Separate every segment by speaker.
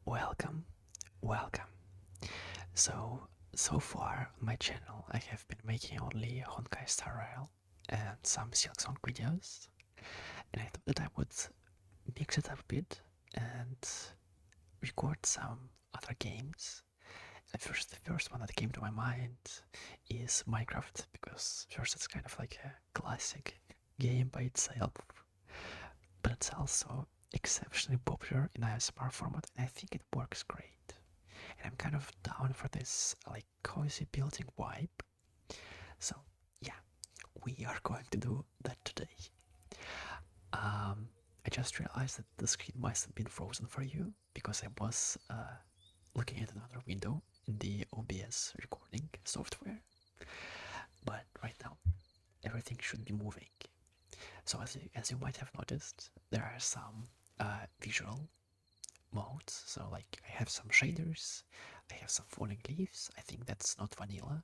Speaker 1: Welcome, welcome. So far on my channel I have been making only Honkai Star Rail and some Silksong videos, and I thought that I would mix it up a bit and record some other games. And the first one that came to my mind is Minecraft, because first it's kind of like a classic game by itself, but it's also exceptionally popular in ASMR format, and I think it works great. And I'm kind of down for this like cozy building vibe. So yeah, we are going to do that today. I just realized that the screen must have been frozen for you because I was looking at another window in the OBS recording software. But right now, everything should be moving. So as you might have noticed, there are some visual modes. So like I have some shaders, I have some falling leaves. I think that's not vanilla.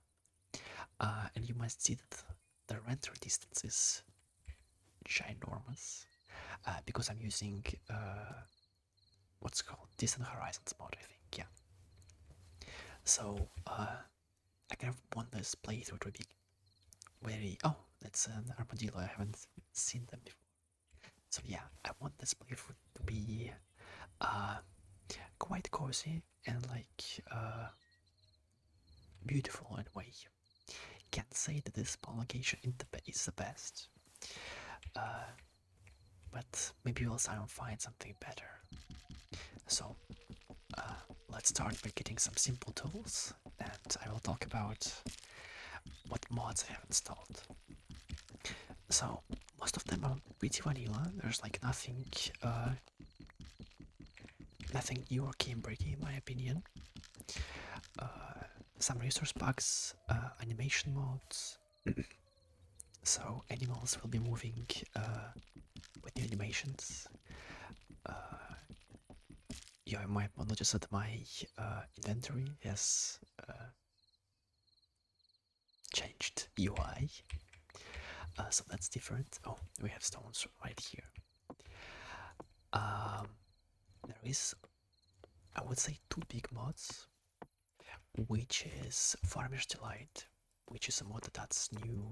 Speaker 1: And you must see that the render distance is ginormous because I'm using what's called Distant Horizons mode, I think. Yeah. So I kind of want this playthrough to be very. Oh, that's an armadillo. I haven't seen them before. So yeah, I want this playthrough to be uh, quite cozy and like beautiful in a way. Can't say that this spawn location is the best, uh, but maybe we'll find something better. So let's start by getting some simple tools, and I will talk about what mods I have installed. So most of them are pretty vanilla. There's like nothing new or game breaking in my opinion. Some resource packs, animation modes. So animals will be moving with new animations. You might notice that my inventory has changed UI, so that's different. Oh, we have stones right here. There is, I would say, two big mods, which is Farmer's Delight, which is a mod that adds new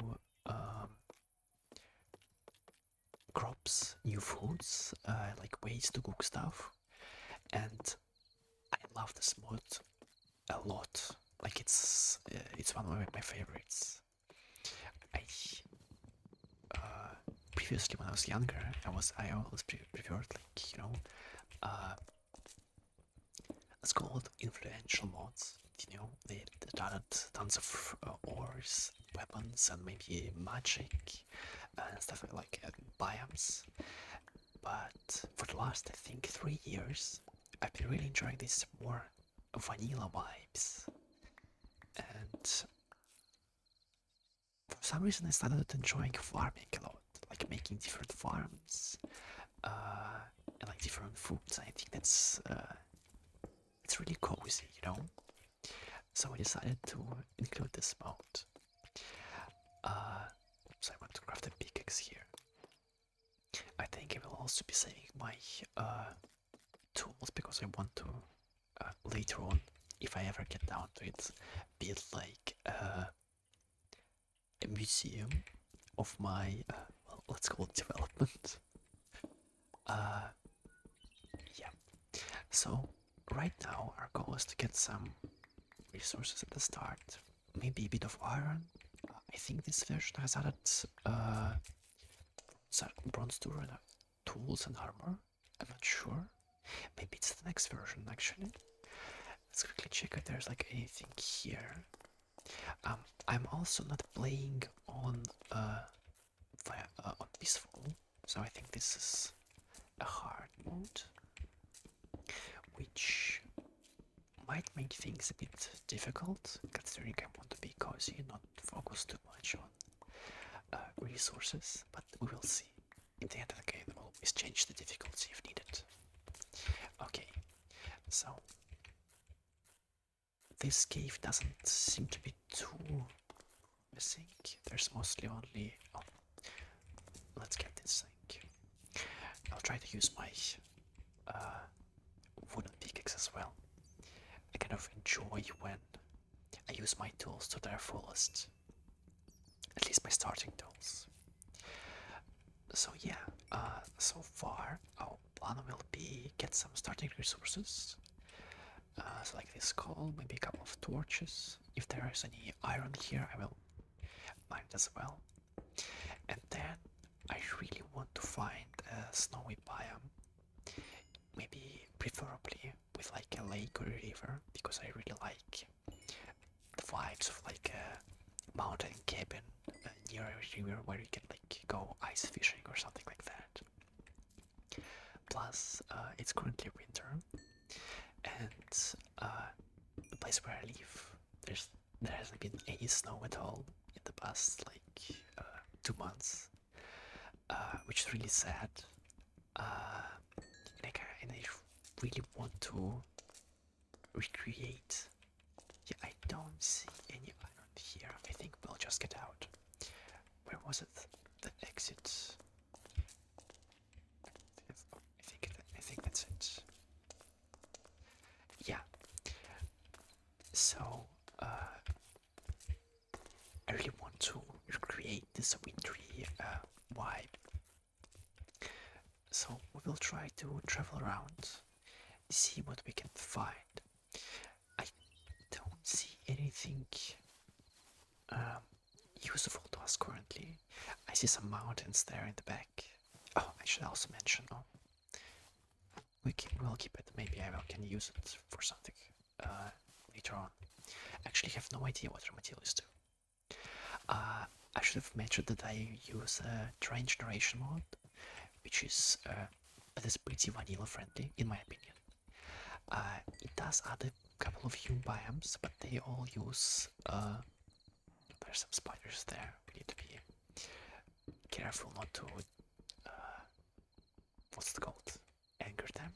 Speaker 1: crops, new foods, like ways to cook stuff, and I love this mod a lot. Like it's one of my favorites. I previously when I was younger, I always preferred like it's called influential mods. They added tons of ores, weapons, and maybe magic and stuff like biomes. But for the last, I think, 3 years, I've been really enjoying these more vanilla vibes. And for some reason, I started enjoying farming a lot, like making different farms and like different foods. I think that's it's really cozy. So I decided to include this mode. So I want to craft a pickaxe here. I think I will also be saving my tools because I want to later on, if I ever get down to it, build like a museum of my well, let's call it development. Yeah. So right now our goal is to get some resources at the start, maybe a bit of iron. I think this version has added bronze tools and armor. I'm not sure. Maybe it's the next version actually. Let's quickly check if there's like anything here. I'm also not playing on on peaceful, so I think this is a hard mode, which might make things a bit difficult, considering I want to be cozy and not focus too much on resources, but we will see. In the end of the game, I will always change the difficulty if needed. Okay, so this cave doesn't seem to be too promising. There's mostly only... Oh, let's get this thing. I'll try to use my wooden pickaxe blocks as well. I kind of enjoy when I use my tools to their fullest. At least my starting tools. So yeah, so far our plan will be get some starting resources. So like this coal, maybe a couple of torches. If there is any iron here, I will mine it as well. And then I really want to find a snowy biome, maybe preferably with like a lake or a river, because I really like the vibes of like a mountain cabin near a river where you can like go ice fishing or something like that. Plus, it's currently winter, and the place where I live, there hasn't been any snow at all in the past like 2 months, which is really sad. And I really want to recreate. Yeah, I don't see any iron here. I think we'll just get out. Where was it? The exit. I think that's it. Yeah. So I really want to recreate this wintry vibe. So we will try to travel around, see what we can find. I don't see anything useful to us currently. I see some mountains there in the back. Oh, I should also mention, we'll keep it. Maybe I can use it for something later on. Actually, have no idea what raw materials do. I should have mentioned that I use a terrain generation mod, which is that is pretty vanilla friendly in my opinion. It does add a couple of new biomes, but they all use there's some spiders there. We need to be careful not to what's it called? Anger them.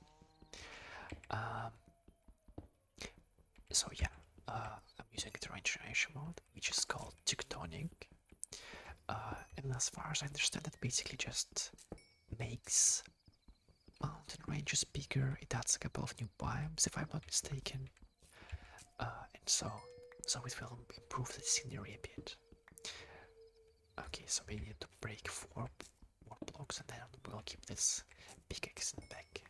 Speaker 1: So yeah, I'm using a terrain generation mode, which is called Tectonic. And as far as I understand, it basically just makes mountain ranges bigger. It adds a couple of new biomes, if I'm not mistaken, and so it will improve the scenery a bit. Okay, so we need to break 4 more blocks, and then we'll keep this pickaxe in the back.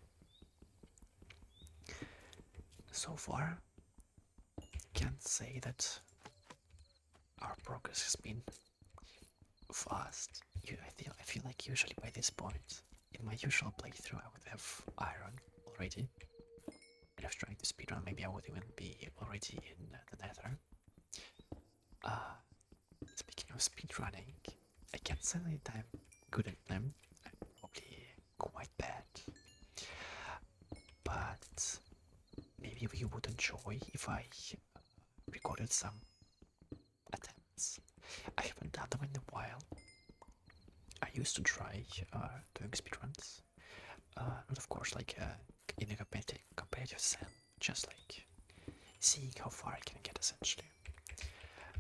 Speaker 1: So far, can't say that our progress has been fast. I feel like usually by this point, in my usual playthrough, I would have iron already. And if trying to speedrun, maybe I would even be already in the nether. Speaking of speedrunning, I can't say that I'm good at them. I'm probably quite bad. But maybe you would enjoy if I recorded some attempts. I haven't done them in a while. I used to try doing speedruns. Not of course like in a competitive sense, just like seeing how far I can get essentially.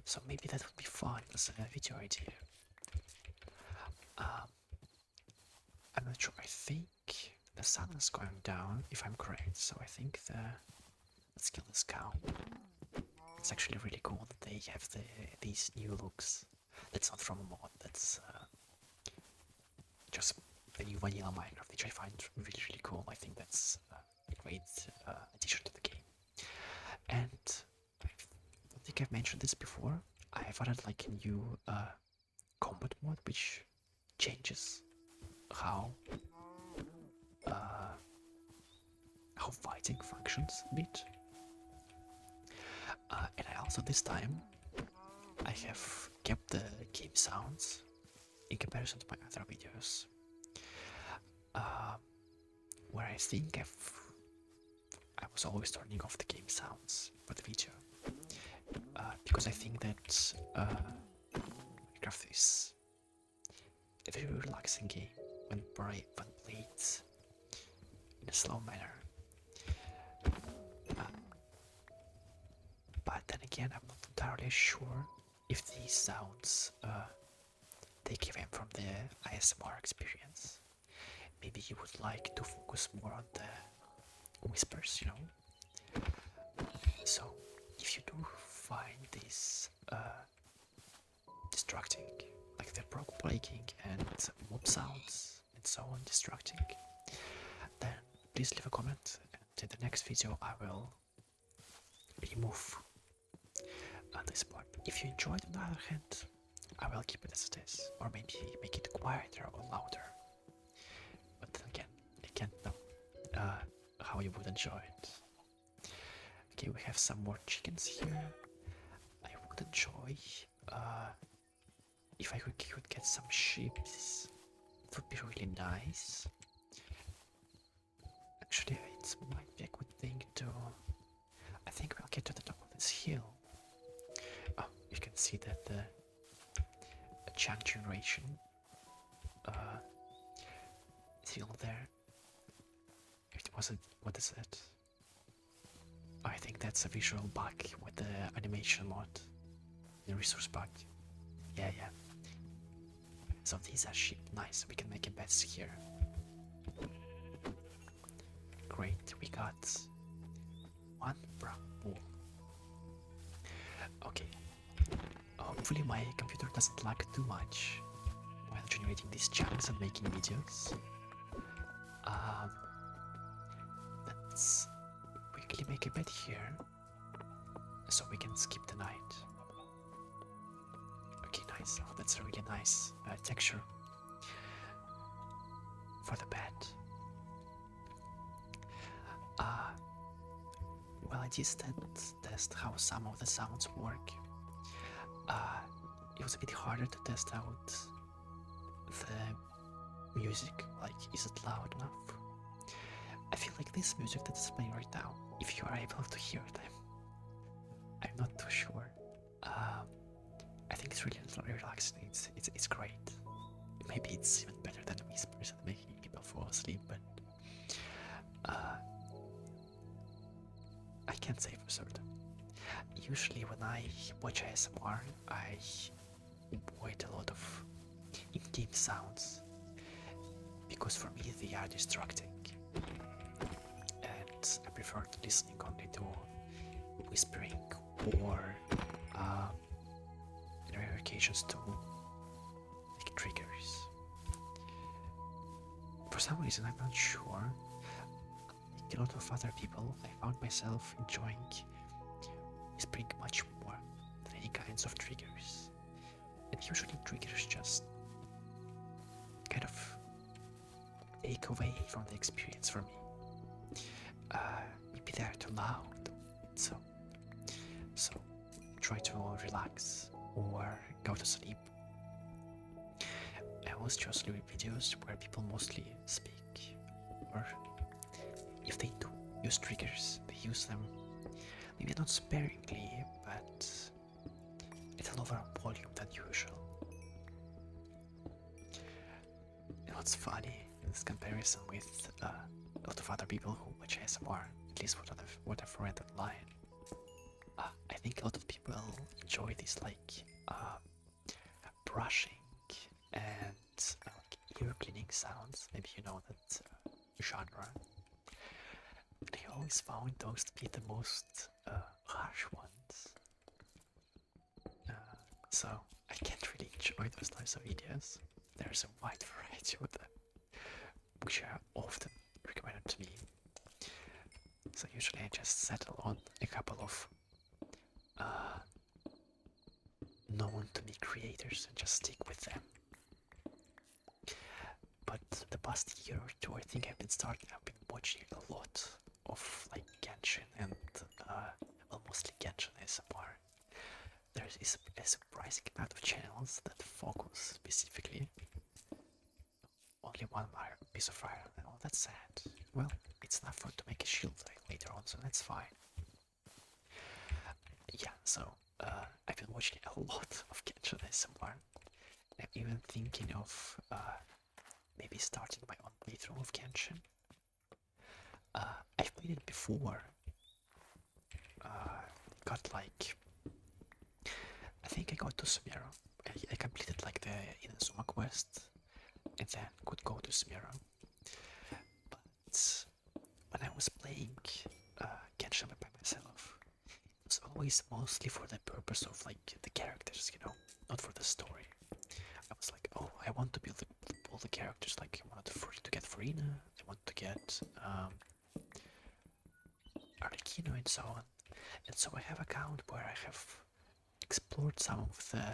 Speaker 1: So maybe that would be fun as a video idea. I'm not sure. I think the sun is going down, if I'm correct. So I think let's kill this cow. It's actually really cool that they have these new looks. That's not from a mod. That's just the new vanilla Minecraft, which I find really cool. I think that's a great addition to the game. And I don't think I've mentioned this before. I've added like a new combat mode, which changes how fighting functions a bit. And I also this time I have kept the game sounds in comparison to my other videos, where I think I was always turning off the game sounds for the video, because I think that Minecraft is a very relaxing game when played in a slow manner. But then again, I'm not entirely sure if these sounds they came from the ASMR experience. Maybe you would like to focus more on the whispers, you know, So, if you do find this distracting, like the block breaking and mob sounds and so on distracting, then please leave a comment, and in the next video I will remove this part. If you enjoyed, on the other hand, I will keep it as it is, or maybe make it quieter or louder. But then again, I can't know how you would enjoy it. Okay, we have some more chickens here. I would enjoy if I could get some sheep. It would be really nice. Actually, it might be a good thing to. I think we'll get to the top of this hill. Oh, you can see that the chunk generation still there. It wasn't. What is that? I think that's a visual bug with the animation mod, the resource bug. Yeah. So these are sheep. Nice. We can make a beds here. Great. We got one brown wool. Okay. Hopefully my computer doesn't lag too much while generating these chunks and making videos. Let's quickly make a bed here so we can skip the night. Okay, nice. Oh, that's a really nice texture for the bed. Well, I did test how some of the sounds work. It was a bit harder to test out the music, like is it loud enough? I feel like this music that is playing right now, if you are able to hear them, I'm not too sure. I think it's really relaxing. It's great. Maybe it's even better than whispers and making people fall asleep, but I can't say for certain. Usually when I watch ASMR, I avoid a lot of in-game sounds because for me they are distracting, and I prefer listening only to whispering or in rare occasions to like triggers. For some reason, I'm not sure. Like a lot of other people, I found myself enjoying whispering much more than any kinds of triggers. And usually triggers just kind of take away from the experience for me. Maybe they're too loud. So try to relax or go to sleep. I always choose videos where people mostly speak, or if they do use triggers, they use them maybe not sparingly, but at a lower volume than usual. And what's funny in this comparison with a lot of other people who watch ASMR, at least what I've read online, I think a lot of people enjoy these like brushing and ear cleaning sounds. Maybe you know that genre. I always found those to be the most harsh ones. So I can't really enjoy those types of videos. There's a wide variety of them, which are often recommended to me. So usually I just settle on a couple of known to me creators and just stick with them. But the past year or two, I think I've been watching a lot of like Genshin and well, mostly Genshin ASMR. There's a surprising amount of channels that focus specifically only one piece of iron. Oh, that's sad. Well, it's enough for to make a shield later on, so that's fine. Yeah, so I've been watching a lot of Genshin ASMR. I'm even thinking of maybe starting my own playthrough of Genshin. I've played it before. Got like, I think I got to Sumeru. I completed like the Inazuma quest and then could go to Sumeru. But when I was playing Genshin by myself, always mostly for the purpose of like the characters, you know, not for the story. I was like, oh, I want to build all the characters. Like, I wanted to get Farina, I want to get Arlecchino, and so on. And so I have an account where I have explored some of the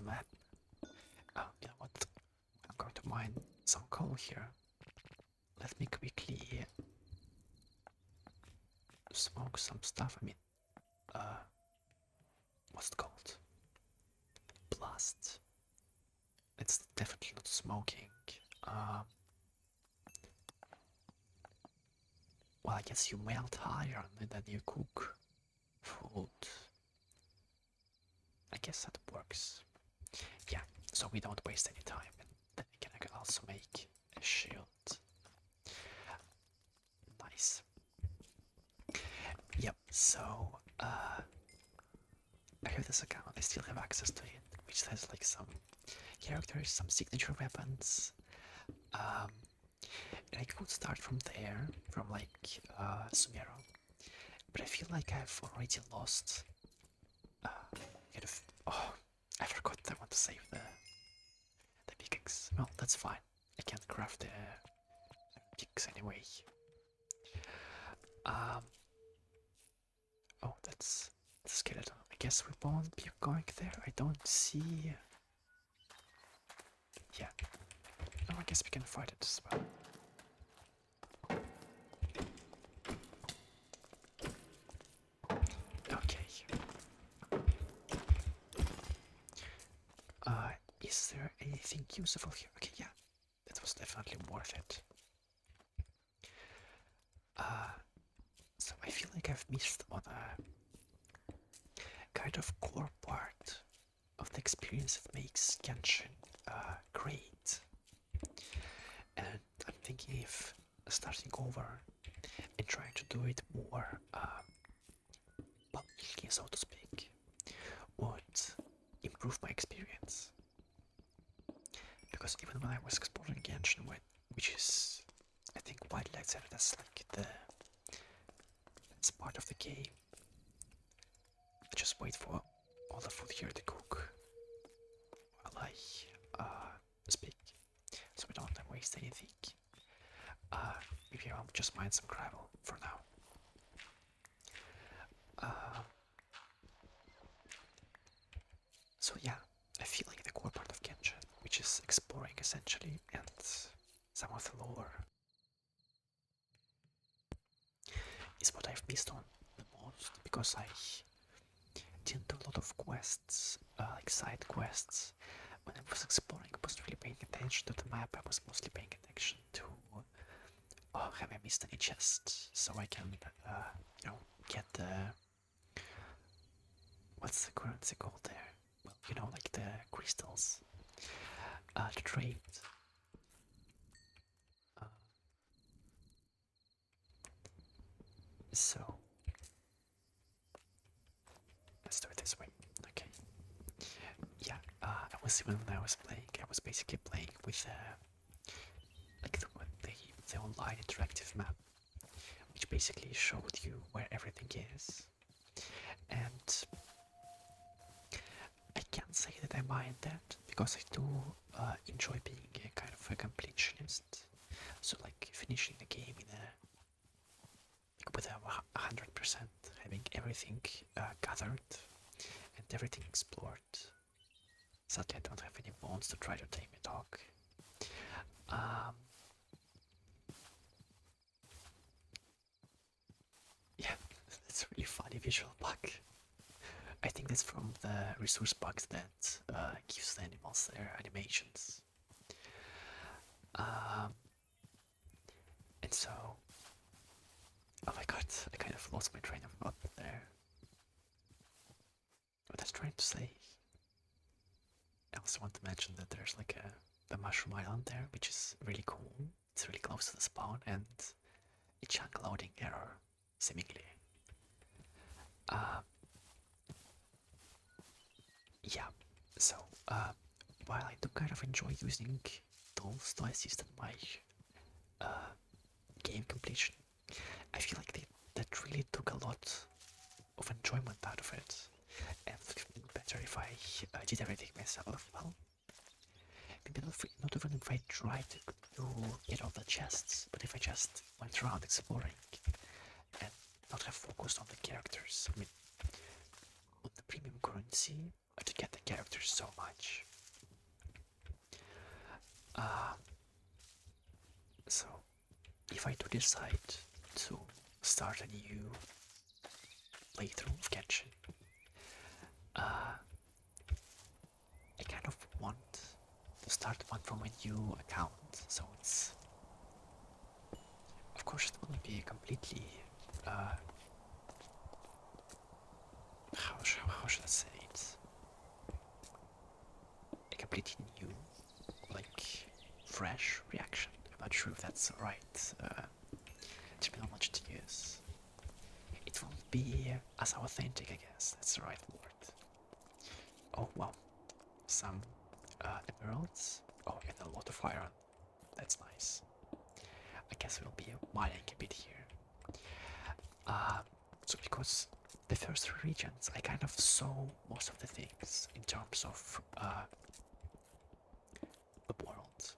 Speaker 1: map. You know what? I'm going to mine some coal here. Let me quickly smoke some stuff. I mean, what's it called? Blast. It's definitely not smoking. Well, I guess you melt iron and then you cook food. I guess that works. Yeah, so we don't waste any time, and then I can also make a shield. Nice. Yep, so I have this account, I still have access to it, which has like some characters, some signature weapons. And I could start from there, from like Sumero, but I feel like I've already lost kind of. Oh, I forgot I want to save the pickaxe. Well, that's fine. I can't craft the pickaxe anyway. Oh, that's the skeleton. I guess we won't be going there. I don't see. Yeah. Oh, I guess we can fight it as well. Okay. Is there anything useful here? Okay, yeah. That was definitely worth it. So I feel like I've missed on a kind of core part of the experience that makes Genshin great. And I'm thinking if starting over and trying to do it more publicly, so to speak, would improve my experience. Because even when I was exploring Genshin, which is, I think, widely accepted as like it's part of the game, I just wait for all the food here to cook while I speak, so we don't waste anything. Maybe I'll just mine some gravel for now. So yeah, I feel like the core part of Genshin, which is exploring essentially, and some of the lore, is what I've missed on the most, because I didn't do a lot of quests, like side quests. When I was exploring, I wasn't really paying attention to the map. I was mostly paying attention to have I missed any chests, so I can get the, what's the currency called there? Well, you know, like the crystals to trade. So let's do it this way. Okay. Yeah, when I was playing, I was basically playing with like the online interactive map, which basically showed you where everything is. And I can't say that I mind that, because I do enjoy being a kind of a completionist. So like finishing the game with 100%, having everything gathered and everything explored. Sadly, I don't have any bones to try to tame a dog. Yeah, that's a really funny visual bug. I think that's from the resource bugs that gives the animals their animations. And so, oh my god, I kind of lost my train of thought there. What I was trying to say. I also want to mention that there's like the mushroom island there, which is really cool. It's really close to the spawn, and a chunk loading error, seemingly. Yeah, so while I do kind of enjoy using tools to assist in my game completion, I feel like that really took a lot chests, but if I just went around exploring and not have focused on the characters, I mean, on the premium currency, to get the characters so much. Uh, so, if I do decide to start a new playthrough of Genshin, I kind of want to start one from a new account, so it's, of course, it wouldn't be completely, how should I say it, a completely new, like, fresh reaction. I'm not sure if that's the right terminology to use. It won't be as authentic, I guess, that's the right word. Oh, wow, some emeralds, oh, and a lot of iron, that's nice. I guess we'll be mining a bit here. So because the first three regions, I kind of saw most of the things in terms of the world.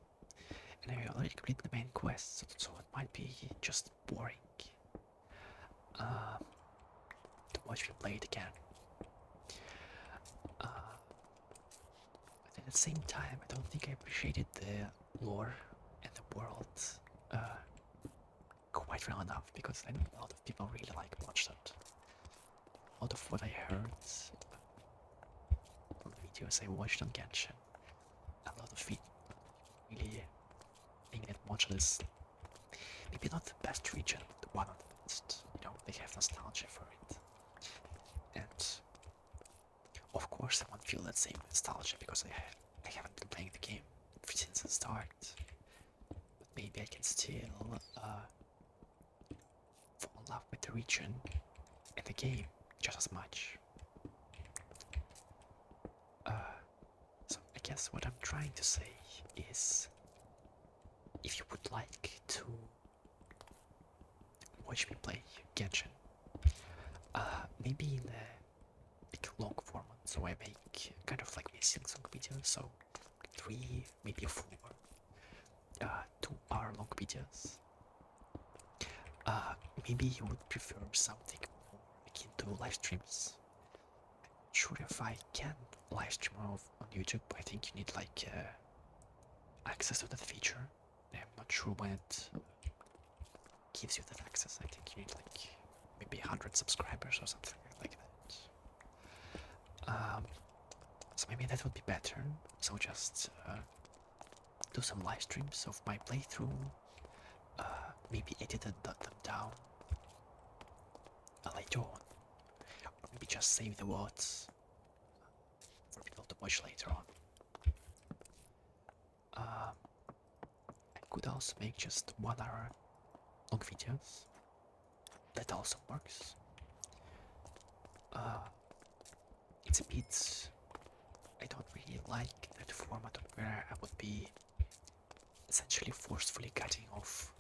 Speaker 1: And I already completed the main quest, so it might be just boring to watch me play it again. But at the same time, I don't think I appreciated the lore and the world quite well enough, because I know a lot of people really like Bloodshot. A lot of what I heard from the videos I watched on Genshin, a lot of it really think that Mocha is maybe not the best region, but one of the best. You know, they have nostalgia for it. And of course I won't feel that same nostalgia because I haven't been playing the game since the start. But maybe I can still fall in love with the region and the game just as much. So I guess what I'm trying to say is, if you would like to watch me play Genshin, maybe in a big long format, so I make kind of like missing song videos, so 3, maybe 4, 2-hour long videos. Maybe you would prefer something more akin to live streams. I'm not sure if I can live stream on YouTube. I think you need like access to that feature. I'm not sure when it gives you that access. I think you need like maybe 100 subscribers or something like that. So maybe that would be better. So just do some live streams of my playthrough, maybe edit them down later on, or maybe just save the words for people to watch later on. I could also make just 1 hour long videos. That also works. It's a bit, I don't really like that format where I would be essentially forcefully cutting off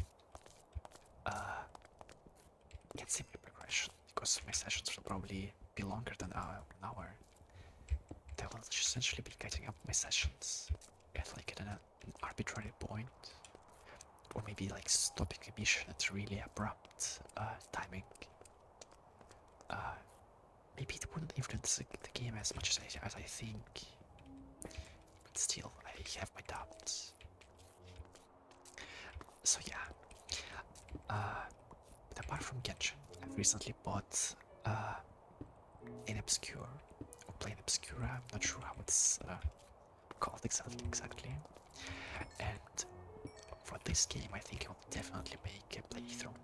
Speaker 1: can't simply progression, because my sessions will probably be longer than an hour. They will essentially be cutting up my sessions at an arbitrary point, or maybe like stopping a mission at really abrupt timing. Maybe it wouldn't influence the game as much as I think, but still I have my doubts. So yeah, but apart from Genshin, I've recently bought an Obscure, or Plain Obscura, I'm not sure how it's called exactly. And for this game, I think I'll definitely make a playthrough.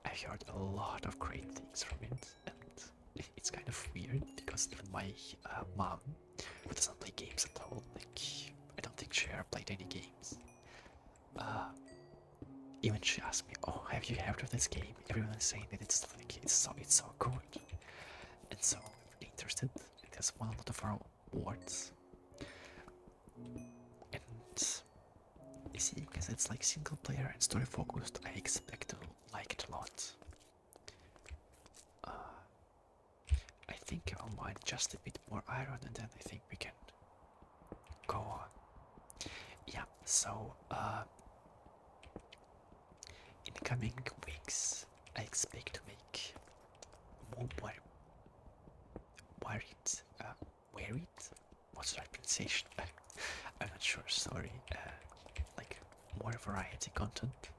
Speaker 1: I've heard a lot of great things from it, and it's kind of weird because even my mom, who doesn't play games at all, like I don't think she ever played any games, even she asked me, "Oh, have you heard of this game?" Everyone is saying that it's so good, and so I'm really interested. It has won a lot of our awards, and you see, because it's like single player and story focused, I expect to like it a lot. I think I'll mine just a bit more iron, and then I think we can go on. Yeah, so coming weeks, I expect to make more worried, worried? What's the right pronunciation? I'm not sure, sorry. Like, more variety content.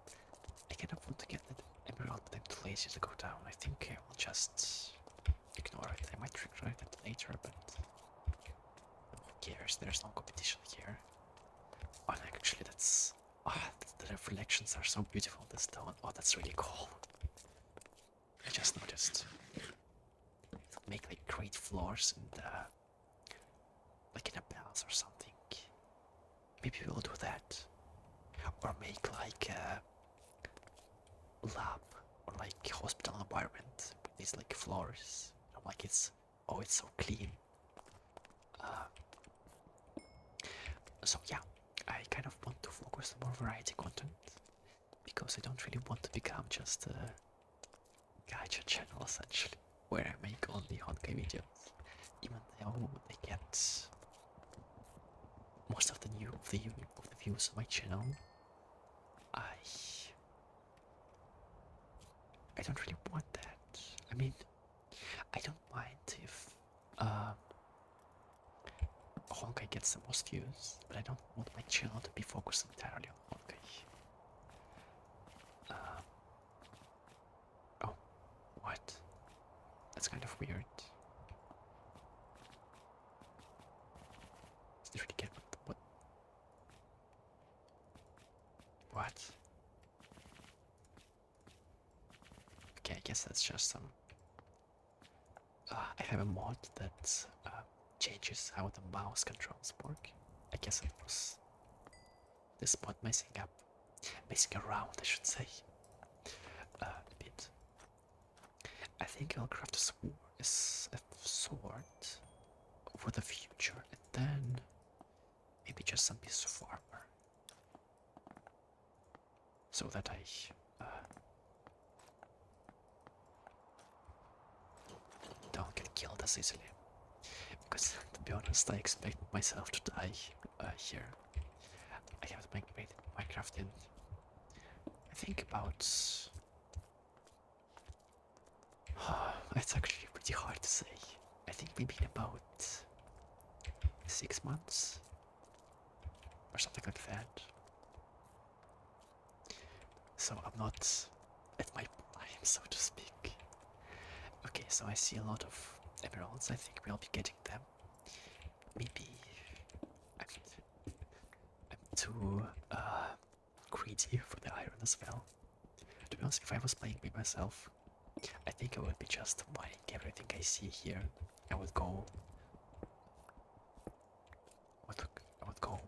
Speaker 1: I kind of want to get that emerald, but I'm too lazy to go down. I think I will just ignore it. I might regret it later, but who cares? There's no competition here. Oh, and actually, that's... Ah, the reflections are so beautiful on the stone. Oh, that's really cool. I just noticed. It'll make like great floors and like in a palace or something. Maybe we'll do that. Or make like a lab or like hospital environment with these like floors. Like it's so clean. So yeah, I kind of want to focus on more variety content because I don't really want to become just a gacha channel essentially, where I make only Honkai videos, even though they get most of the views on my channel. I don't really want that. I mean, I don't mind if Honkai gets the most views, but I don't want my channel to be focused entirely on Honkai. Oh, what? That's kind of weird. Did really get what? What? Okay, I guess that's just some... I have a mod that changes how the mouse controls work. I guess it was this mod messing around, I should say, a bit. I think I'll craft a sword for the future, and then maybe just some piece of armor, so that I don't get killed as easily. Because to be honest, I expect myself to die here. I haven't made Minecraft in, I think, about... it's actually pretty hard to say. I think maybe in about 6 months or something like that. So I'm not at my prime, so to speak. Okay, so I see a lot of emeralds. I think we'll be getting them. Maybe I'm too greedy for the iron as well. To be honest, if I was playing by myself, I think I would be just mining everything I see here. I would go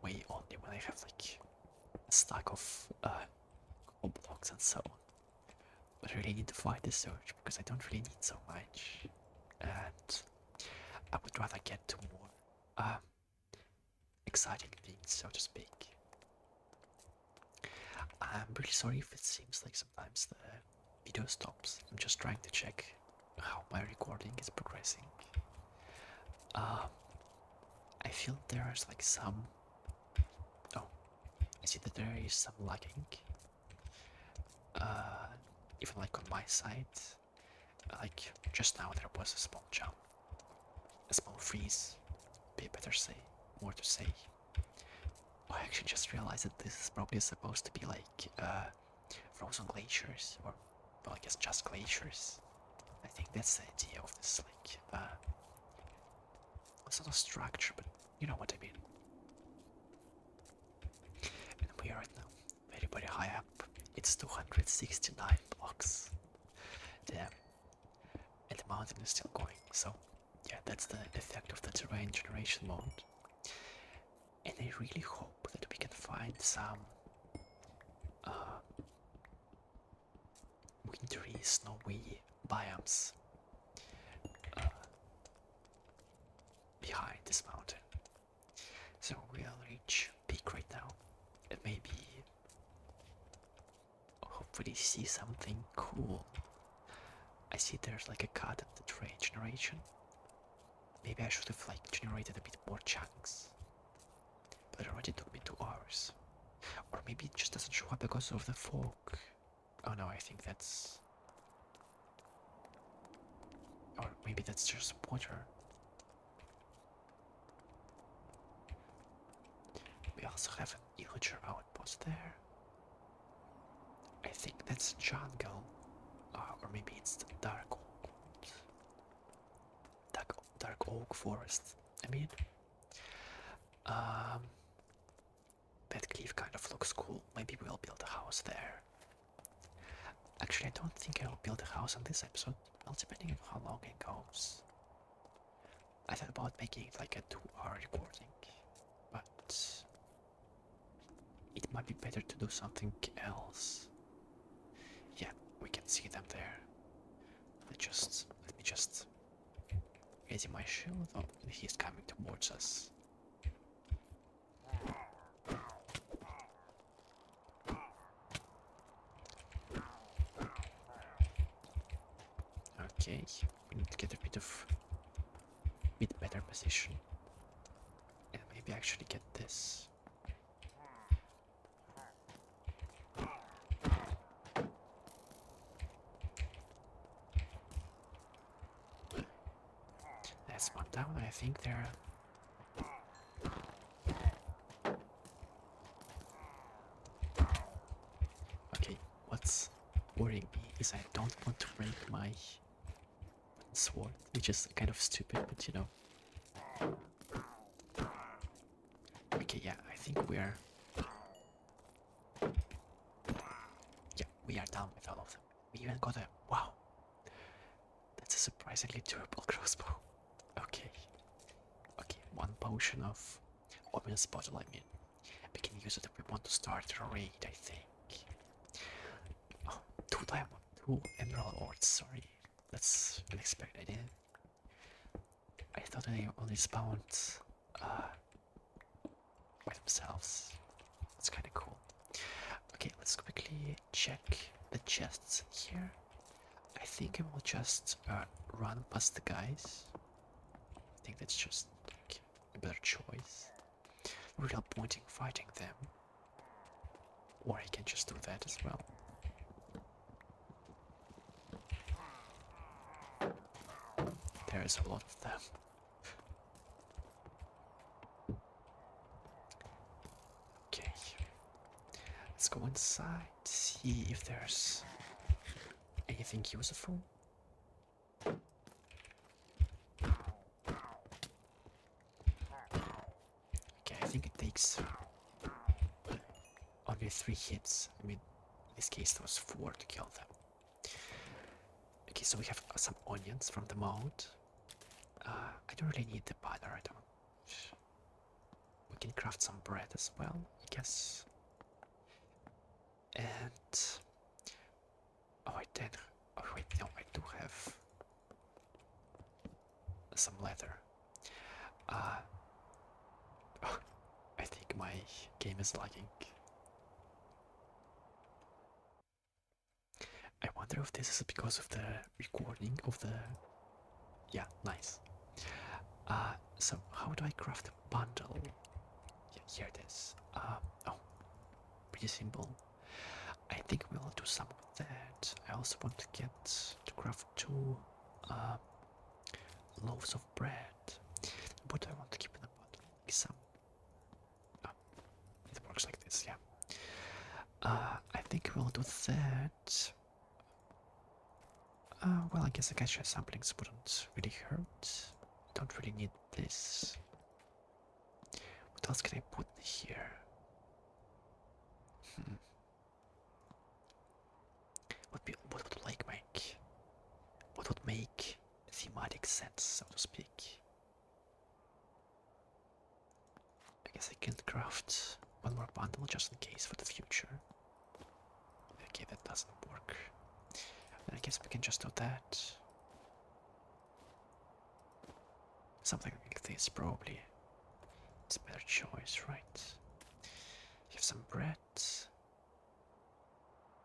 Speaker 1: away only when I have like a stack of gold blocks and so on. But I really need to find this search because I don't really need so much, and I would rather get to more exciting things, so to speak. I'm really sorry if it seems like sometimes the video stops. I'm just trying to check how my recording is progressing. I feel there's like some... Oh, I see that there is some lagging. Even like on my side. Like just now there was a small jump. A small freeze. Be better say. More to say. Oh, I actually just realized that this is probably supposed to be like frozen glaciers, or well, I guess just glaciers. I think that's the idea of this, like it's not a structure, but you know what I mean. And we are right now very, very high up. It's 269 blocks. Damn. And the mountain is still going, so yeah, that's the effect of the terrain generation mode. And I really hope that we can find some wintry, snowy biomes behind this mountain. So we'll reach peak right now, and maybe hopefully see something cool. I see there's like a cut at the terrain generation. Maybe I should have like generated a bit more chunks, but it already took me 2 hours. Or maybe it just doesn't show up because of the fog. Oh no, I think that's... Or maybe that's just water. We also have an illager outpost there. I think that's jungle. Or maybe it's the dark oak forest. I mean, that cliff kind of looks cool. Maybe we'll build a house there. Actually, I don't think I'll build a house on this episode. Well, depending on how long it goes. I thought about making it like a 2-hour recording, but it might be better to do something else. Yeah, we can see them there. Let me just raise my shield. Oh, he's coming towards us. Okay, we need to get a bit better position. And maybe actually get this. That's one down, I think they're... Okay, what's worrying me is I don't want to break my sword, which is kind of stupid, but you know. Okay, yeah, I think we are done with all of them. We even got a... Wow! That's a surprisingly durable crossbow. Okay. Okay, one potion of ominous bottle, I mean. We can use it if we want to start a raid, I think. Oh, 2 emerald ores, sorry. That's unexpected, yeah. I thought they only spawned by themselves. It's kinda cool. Okay, let's quickly check the chests here. I think I will just run past the guys. I think that's just like a better choice. Real point in fighting them. Or I can just do that as well. There's a lot of them. Okay. Let's go inside, see if there's anything useful. Okay, I think it takes only 3 hits. I mean, in this case there was 4 to kill them. Okay, so we have some onions from the moat. I don't really need the butter, I don't. We can craft some bread as well, I guess. And... Oh, oh wait, no, I do have some leather. Oh, I think my game is lagging. I wonder if this is because of the recording of the... Yeah, nice. So how do I craft a bundle? Yeah, here it is. Oh, pretty simple. I think we'll do some of that. I also want to craft 2 loaves of bread. What do I want to keep in the bottle? Like some... Oh, it works like this, yeah. I think we'll do that. Well, I guess the gacha samplings wouldn't really hurt. Don't really need this. What else can I put here? What would like make? What would make thematic sense, so to speak? I guess I can craft 1 more bundle just in case for the future. Okay, that doesn't work. Then I guess we can just do that. Something like this, probably. It's a better choice, right? Have some bread.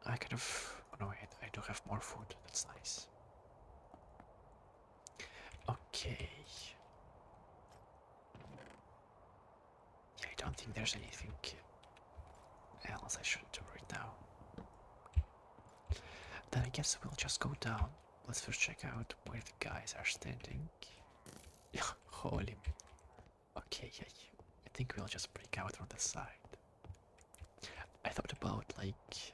Speaker 1: I kind of... Oh no, I do have more food. That's nice. Okay. Yeah, I don't think there's anything else I should do right now. Then I guess we'll just go down. Let's first check out where the guys are standing. Holy. Okay, yeah, I think we'll just break out on the side. I thought about like,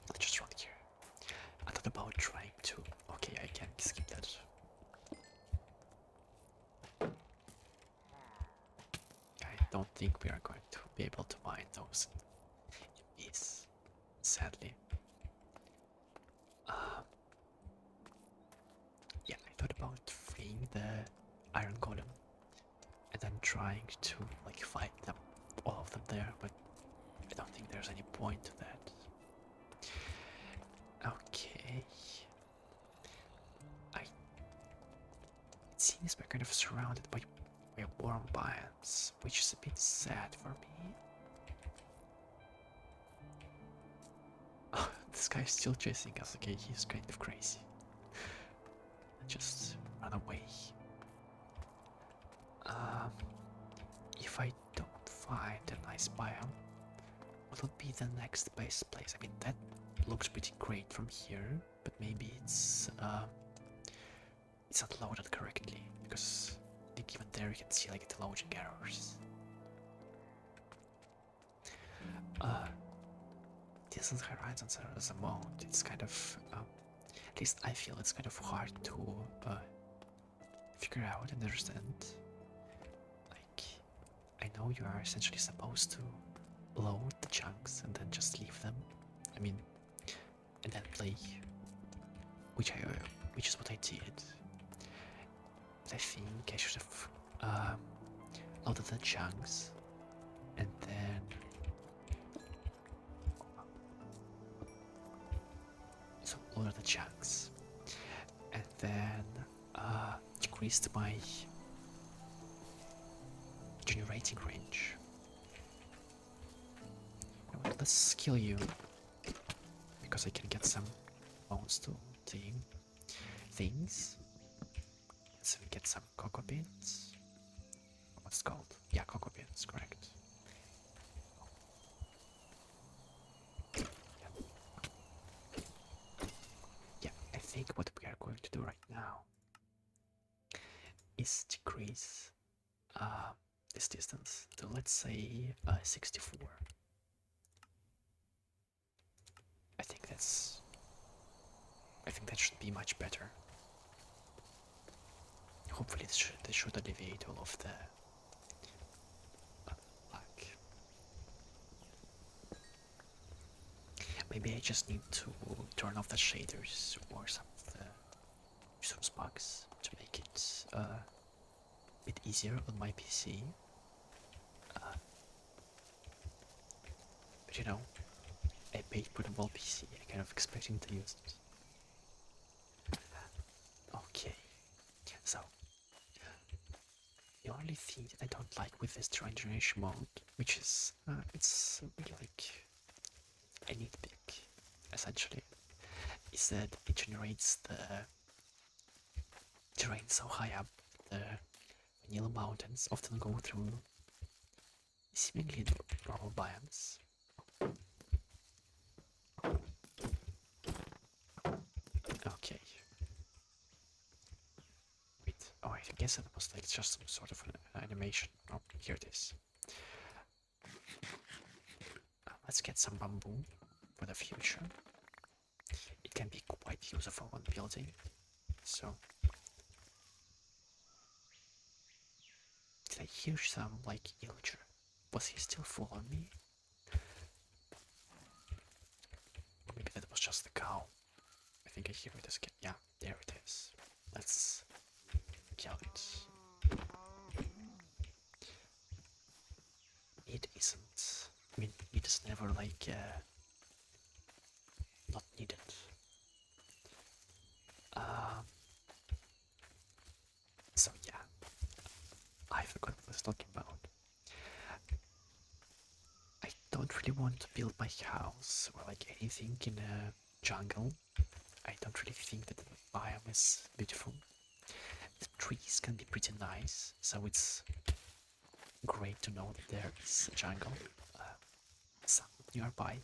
Speaker 1: let's just run here. I thought about trying to. Okay, I can skip that. I don't think we are going to be able to mine those in peace, sadly. Yeah, I thought about freeing the iron golem and then trying to like fight them, all of them there, but I don't think there's any point to that. Okay. It seems we're kind of surrounded by warm biomes, which is a bit sad for me. Oh, this guy's still chasing us. Okay, he's kind of crazy. Just run away. If I don't find a nice biome, what would be the next best place? I mean, that looks pretty great from here, but maybe it's not loaded correctly, because I think even there you can see like the loading errors. Distant Horizons as a mode, it's kind of, at least I feel it's kind of hard to figure out and understand. Like, I know you are essentially supposed to load the chunks and then just leave them. I mean, and then play, which is what I did. But I think I should have loaded the chunks and then loaded the chunks and then decreased my generating range. You know what, let's kill you because I can get some bones to things. So we get some cocoa beans. What's it called? Yeah, cocoa beans, correct. Yeah, I think what we are going to do right now is decrease this distance to, let's say, 64. I think that should be much better. Hopefully this should alleviate all of the lag. Maybe I just need to turn off the shaders or some of the resource bugs to make it a bit easier on my PC. But you know, I paid for the whole PC, I kind of expecting to use it. Okay, so the only thing that I don't like with this terrain generation mode, which is it's really like a nitpick, essentially, is that it generates the terrain so high up. The vanilla mountains often go through seemingly normal biomes. Okay. Wait, oh, I guess it was like just some sort of an animation. Oh, here it is. Let's get some bamboo for the future. It can be quite useful when building. So, did I hear some like illager? Was he still following me? Or maybe that was just the cow. I think I hear it again. Yeah, there it is. Let's kill it. It isn't. I mean, it is never like not needed. So yeah, I forgot what I was talking about. I don't really want to build my house or like anything in a jungle. I don't really think that the biome is beautiful. The trees can be pretty nice, so it's great to know that there is a jungle, some nearby.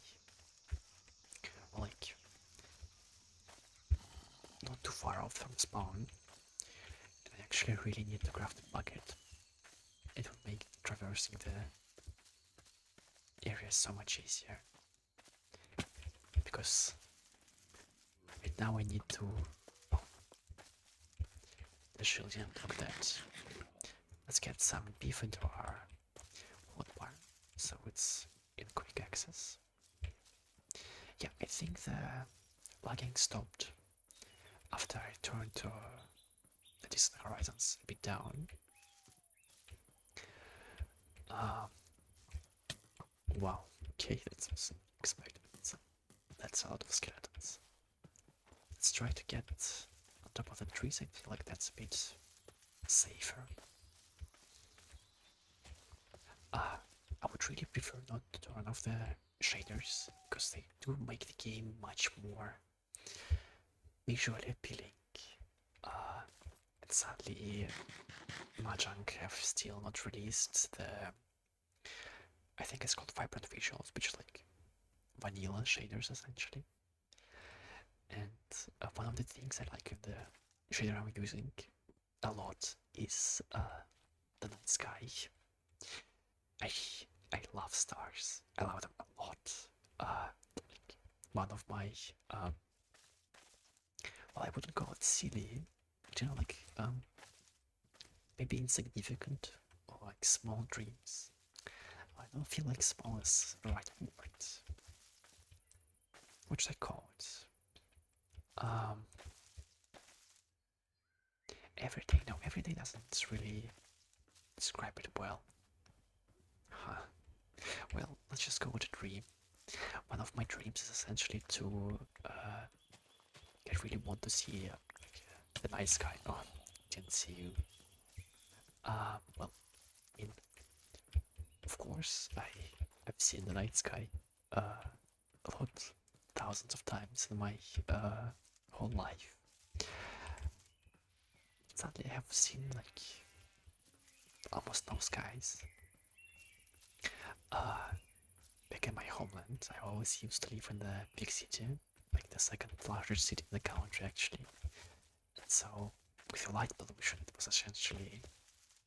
Speaker 1: far off from spawn, and I actually really need to craft a bucket. It would make traversing the area so much easier. Because right now I need to... Oh, the shield didn't block that. Let's get some beef into our hot bar, so it's in quick access. Yeah, I think the lagging stopped after I turned to the distant horizons a bit down. Wow, okay, that's expected. That's a lot of skeletons. Let's try to get on top of the trees. I feel like that's a bit safer. I would really prefer not to turn off the shaders, because they do make the game much more visually appealing. And sadly, Mahjong have still not released the... I think it's called Vibrant Visuals, which is like vanilla shaders essentially. And one of the things I like in the shader I'm using a lot is the night sky. I love stars. I love them a lot. Like one of my well, I wouldn't call it silly, but you know, like maybe insignificant or like small dreams. I don't feel like small is the right word. What should I call it? Everyday. No, everyday doesn't really describe it well. Huh. Well, let's just go with a dream. One of my dreams is essentially to I really want to see the night sky. Oh, didn't see you. Well, in of course I've seen the night sky a lot, thousands of times in my whole life. Sadly, I have seen like almost no skies. Back in my homeland, I always used to live in the big city, like the second largest city in the country actually. And so, with the light pollution, it was essentially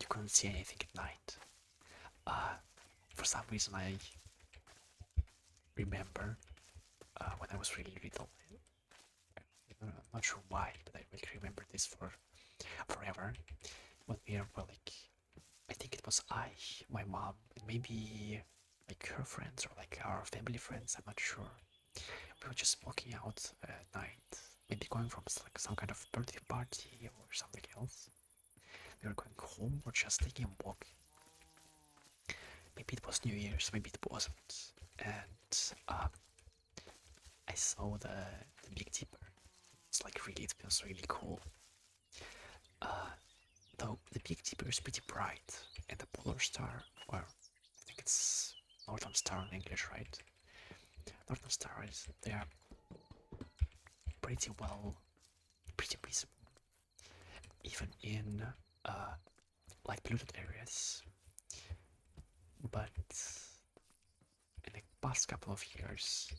Speaker 1: you couldn't see anything at night. For some reason, I remember when I was really little. I'm not sure why, but I really remember this for forever. When we were like, I think it was I, my mom, and maybe like her friends or like our family friends. I'm not sure. We were just walking out at night, maybe going from like some kind of birthday party or something else. We were going home or just taking a walk. Maybe it was New Year's, maybe it wasn't. And I saw the Big Dipper. It's like really, it feels really cool. Though the Big Dipper is pretty bright, and the Polar Star, well, I think it's Northern Star in English, right? Northern Star is, they are pretty well, pretty visible, even in light polluted areas. But in the past couple of years,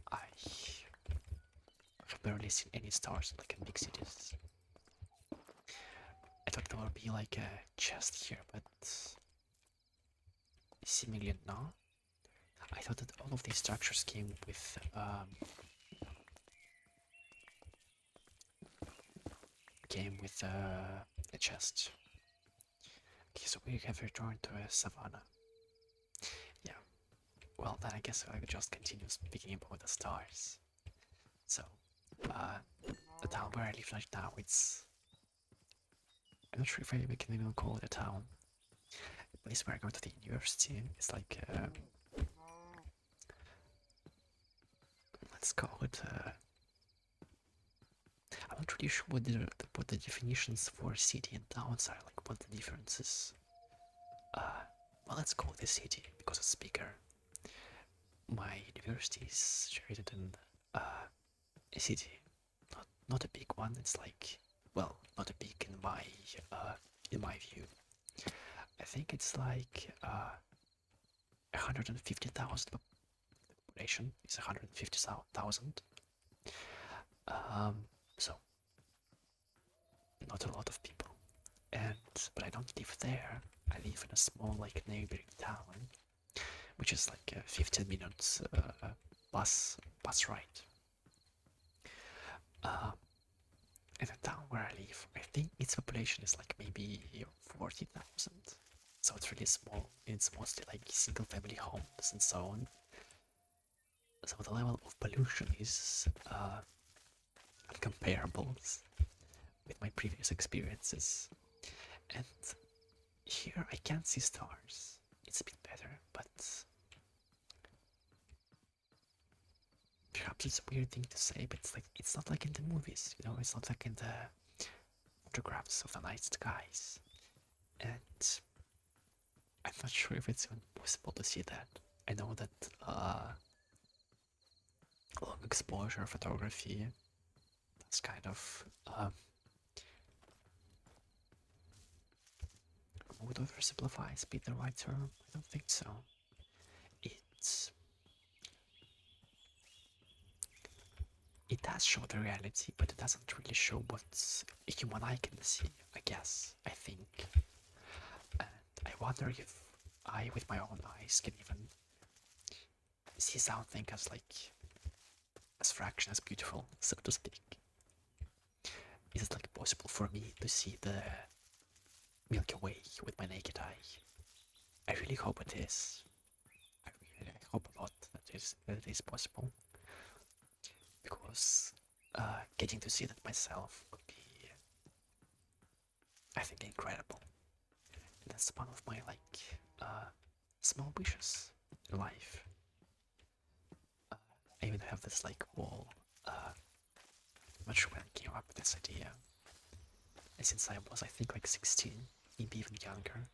Speaker 1: I have barely seen any stars like in big cities. I thought there would be like a chest here, but seemingly not. I thought that all of these structures came with a chest. Okay, so we have returned to a savanna. Yeah. Well, then I guess I could just continue speaking about the stars. So, the town where I live right now, it's... I'm not sure if I can even call it a town. The place where I go to the university is like... let's call it... I'm not really sure what the definitions for city and towns are, like what the differences. Well, let's call it a city because it's bigger. My university is situated in a city, not a big one. It's like, well, not a big in my view. I think it's like 150,000 population. It's 150,000. So not a lot of people, and but I don't live there. I live in a small like neighboring town, which is like a 15 minutes bus ride. In the town where I live, I think its population is like maybe 40,000. So it's really small. It's mostly like single family homes and so on. So the level of pollution is uncomparable with my previous experiences. And here I can't see stars. It's a bit better, but perhaps it's a weird thing to say, but it's not like in the movies, you know, it's not like in the photographs of the night skies. And I'm not sure if it's even possible to see that. I know that long exposure photography, that's kind of would oversimplify is be the right term? I don't think so. It's it does show the reality, but it doesn't really show what a human eye can see, I guess, I think. And I wonder if I, with my own eyes, can even see something as like as fraction as beautiful, so to speak. Is it like possible for me to see the Milky Way with my naked eye? I really hope it is. I really hope a lot that it is possible. Because getting to see that myself would be, I think, incredible. And that's one of my like small wishes in life. I even have this like wall. I'm not sure when I came up with this idea. And since I was, I think, like 16, maybe even younger,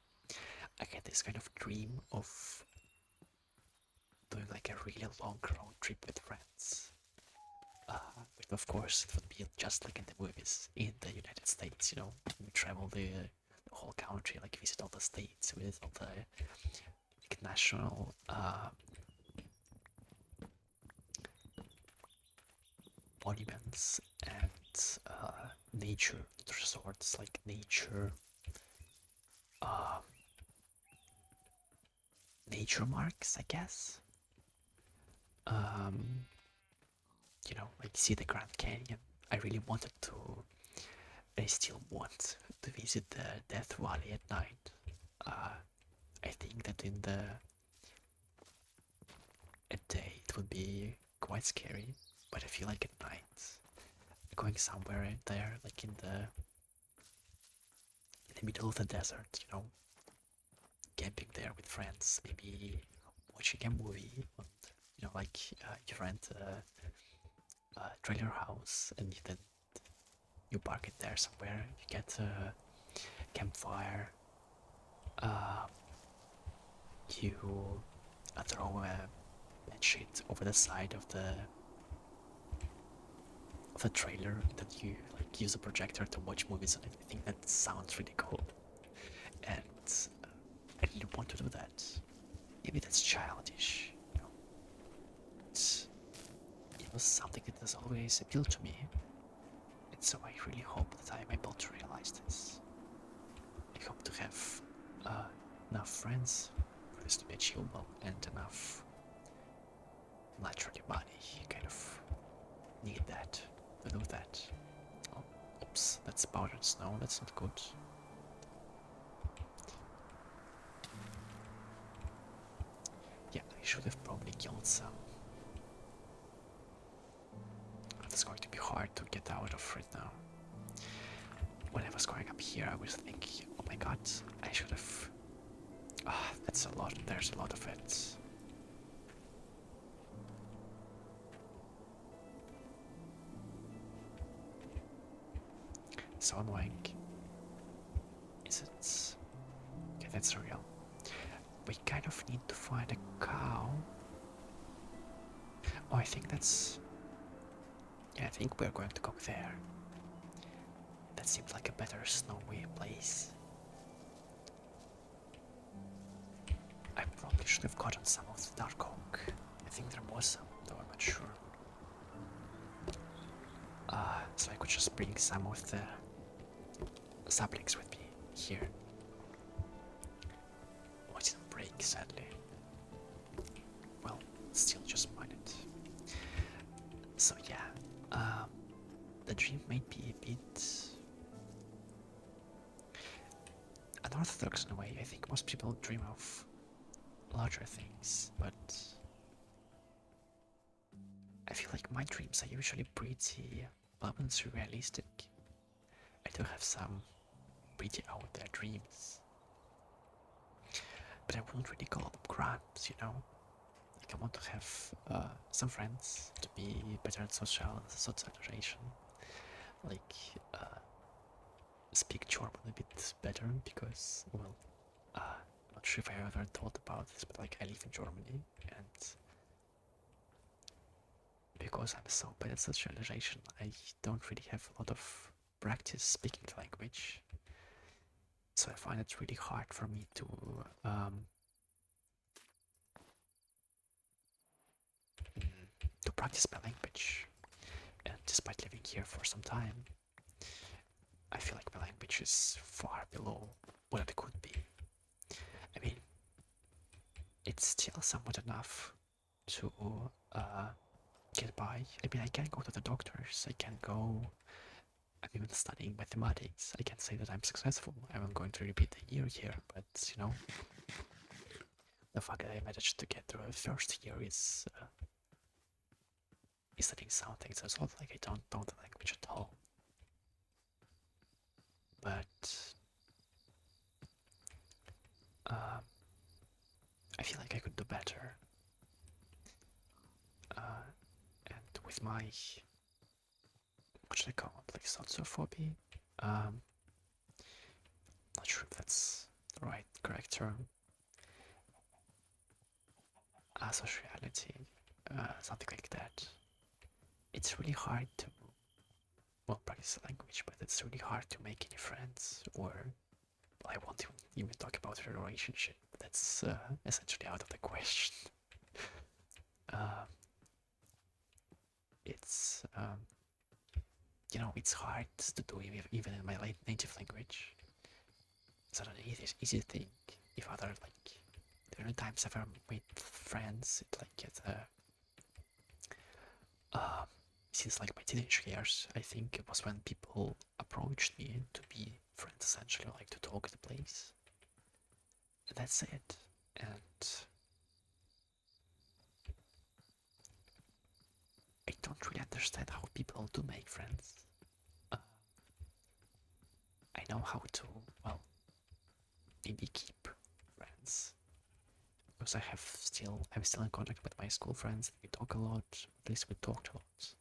Speaker 1: I had this kind of dream of doing like a really long road trip with friends. But of course, it would be just like in the movies in the United States, you know, we travel the whole country, like visit all the states with all the like, national monuments and nature resorts, like uh, nature marks, I guess. Um, you know, like see the Grand Canyon. I really wanted to. I still want to visit the Death Valley at night. Uh, I think that in the at day it would be quite scary, but I feel like at night going somewhere in there, like in the middle of the desert, you know, camping there with friends, maybe watching a movie, and, you know, like you rent a trailer house and then you park it there somewhere. You get a campfire. Uh, you throw a bed sheet over the side of the trailer that you like use a projector to watch movies on it. I think that sounds really cool, and I really want to do that. Maybe that's childish. You know, it was something that has always appealed to me, and so I really hope that I'm able to realize this. I hope to have enough friends for this to be achievable and enough naturally money. Kind of need that to do that. Oh, oops, that's powdered snow. That's not good. Yeah, I should have probably killed some. It's going to be hard to get out of right now. When I was going up here, I was thinking, oh my god, I should have. Ah, that's a lot. There's a lot of it. So annoying. Is it? Okay, that's real. We kind of need to find a cow. Oh, I think that's. Yeah, I think we're going to go there. That seems like a better snowy place. I probably should have gotten some of the dark oak. I think there was some, though I'm not sure. just bring some of the saplings with me here. Oh, it didn't break, sadly. Well, still just mine it. So yeah, the dream might be a bit unorthodox in a way. I think most people dream of larger things, but I feel like my dreams are usually pretty balanced and realistic. I do have some pretty out there dreams, but I wouldn't really call them grands, you know? Like I want to have some friends, to be better at socialization, like speak German a bit better because, well, not sure if I ever thought about this, but like I live in Germany, and because I'm so bad at socialization, I don't really have a lot of practice speaking the language. So I find it really hard for me to practice my language. And despite living here for some time, I feel like my language is far below what it could be. I mean, it's still somewhat enough to get by. I mean, I can go to the doctors, I can go. I'm even studying mathematics. I can say that I'm successful. I'm going to repeat the year here, but you know, the fact that I managed to get through the first year is studying something. So it's not like I don't know the language at all. But I feel like I could do better. And with my, what should I call it, like sociophobia? Not sure if that's the right, correct term. Asociality, something like that. It's really hard to, well, practice the language, but it's really hard to make any friends, or I won't even talk about a relationship. That's essentially out of the question. It's you know, it's hard to do even in my native language. It's not an easy thing. If other like the only times I've ever made friends, it like at since like my teenage years, I think it was when people approached me to be friends, essentially, like to talk the place. And that's it. And I don't really understand how people do make friends. I know how to, well, maybe keep friends because I'm still in contact with my school friends. We talk a lot. At least we talked a lot.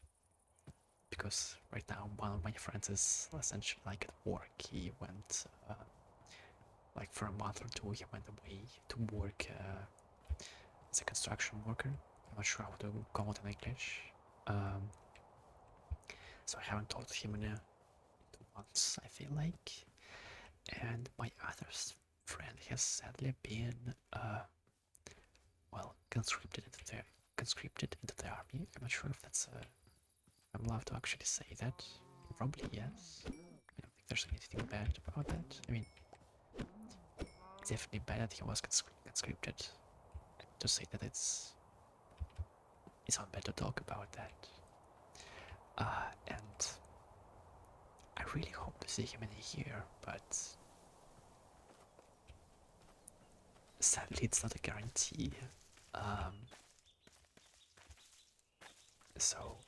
Speaker 1: Because right now one of my friends is essentially like at work. He went like for a month or two. He went away to work as a construction worker. I'm not sure how to call it in English. So I haven't talked to him in 2 months, I feel like. And my other friend has sadly been, well, conscripted into the army. I'm not sure if that's I'm allowed to actually say that. Probably yes. I don't think there's anything bad about that. I mean, it's definitely bad that he was conscripted. To say that it's not bad to talk about that. And I really hope to see him in a year, but sadly it's not a guarantee. So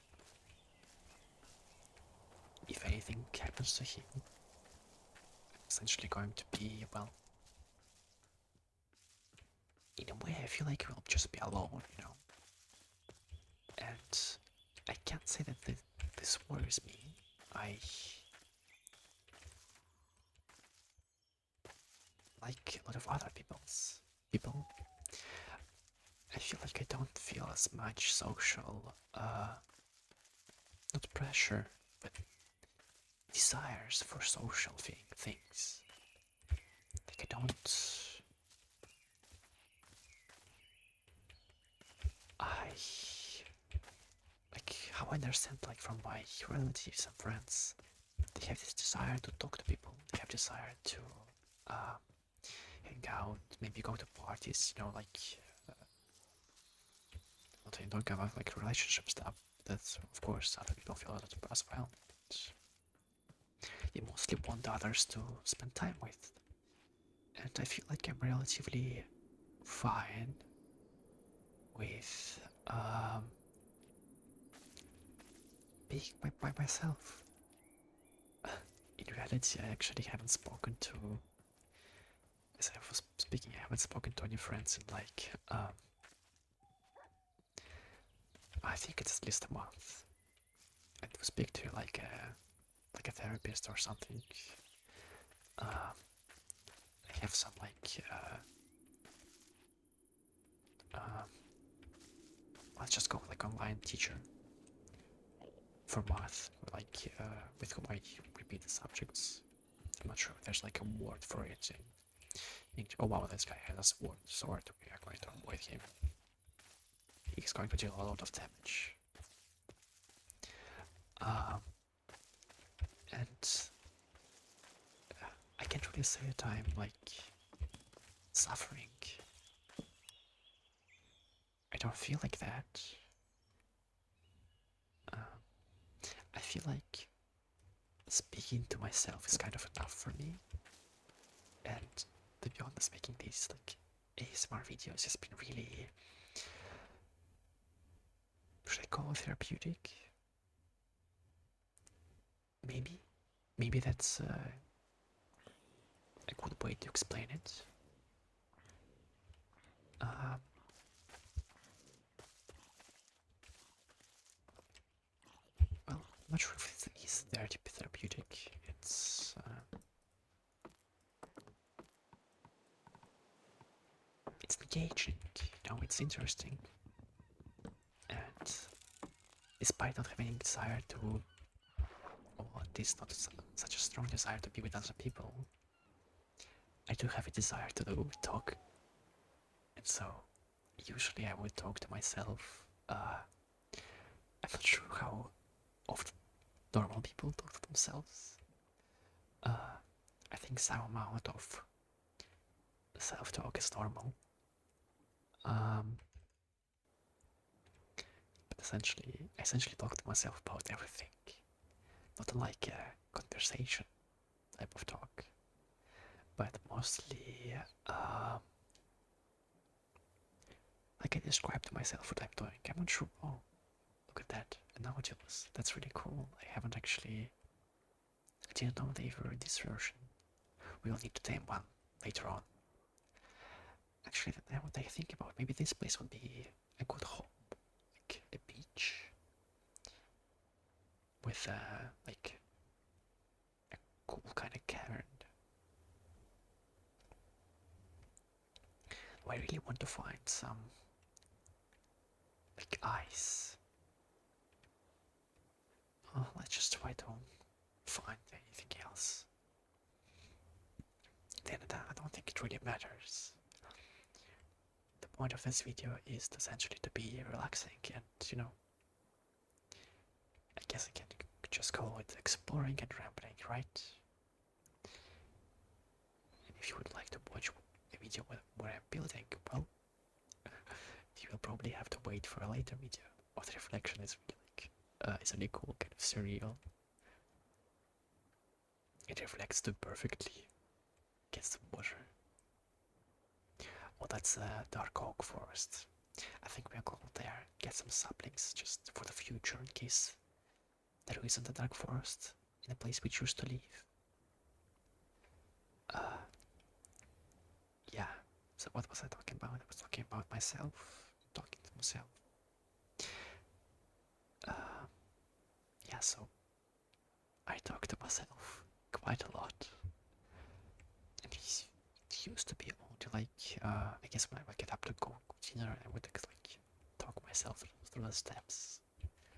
Speaker 1: if anything happens to him, I'm essentially going to be, well, in a way I feel like we'll just be alone, you know. And I can't say that this worries me. Like a lot of other people, I feel like I don't feel as much social, not pressure, but desires for social things. Like I like how I understand, like from my relatives and friends, they have this desire to talk to people. They have desire to uh, hang out, maybe go to parties. You know, like not talking about like relationship stuff. That's of course other people feel that as well. But they mostly want others to spend time with, and I feel like I'm relatively fine with being by myself. In reality, I actually haven't spoken to, as I was speaking, I haven't spoken to any friends in like, I think it's at least a month. And to speak to like a therapist or something, I have some like, let's just go like online teacher for math, like with whom I repeat the subjects. I'm not sure if there's like a word for it in English. Oh wow, this guy has a sword. We are going to avoid him. He's going to deal a lot of damage. And I can't really say that I'm like suffering. I don't feel like that. I feel like speaking to myself is kind of enough for me. And to be honest, making these like ASMR videos has been really, should I call it therapeutic? Maybe that's a good way to explain it. Well, I'm not sure if it is therapeutic. It's engaging, you know, it's interesting. And despite not having a desire to, or at least not such a strong desire to be with other people, I do have a desire to talk. And so, usually I would talk to myself. I'm not sure how often normal people talk to themselves. I think some amount of self-talk is normal. But I essentially talk to myself about everything. Not like a conversation type of talk, but mostly like I describe to myself what I'm doing. I'm not sure. Oh, look at that, a Nautilus. That's really cool. I didn't know they were this version. We'll need to tame one later on. Actually, now what I think about, maybe this place would be a good home, like a beach with like a cool kind of cavern. I really want to find some like ice. Oh, let's just try to find anything else. Then I don't think it really matters. The point of this video is essentially to be relaxing and, you know, I guess I can just call it exploring and rambling, right? And if you would like to watch a video where I'm building, well, you will probably have to wait for a later video. Or the reflection is really cool, kind of surreal. It reflects too perfectly against the water. Oh, that's a dark oak forest. I think we'll go there, get some saplings just for the future in case there isn't a dark forest in a place we choose to live. Yeah, so what was I talking about? I was talking about myself, talking to myself. Yeah, so I talk to myself quite a lot. And it used to be only like, I guess when I would get up to go dinner, I would like talk myself through the steps.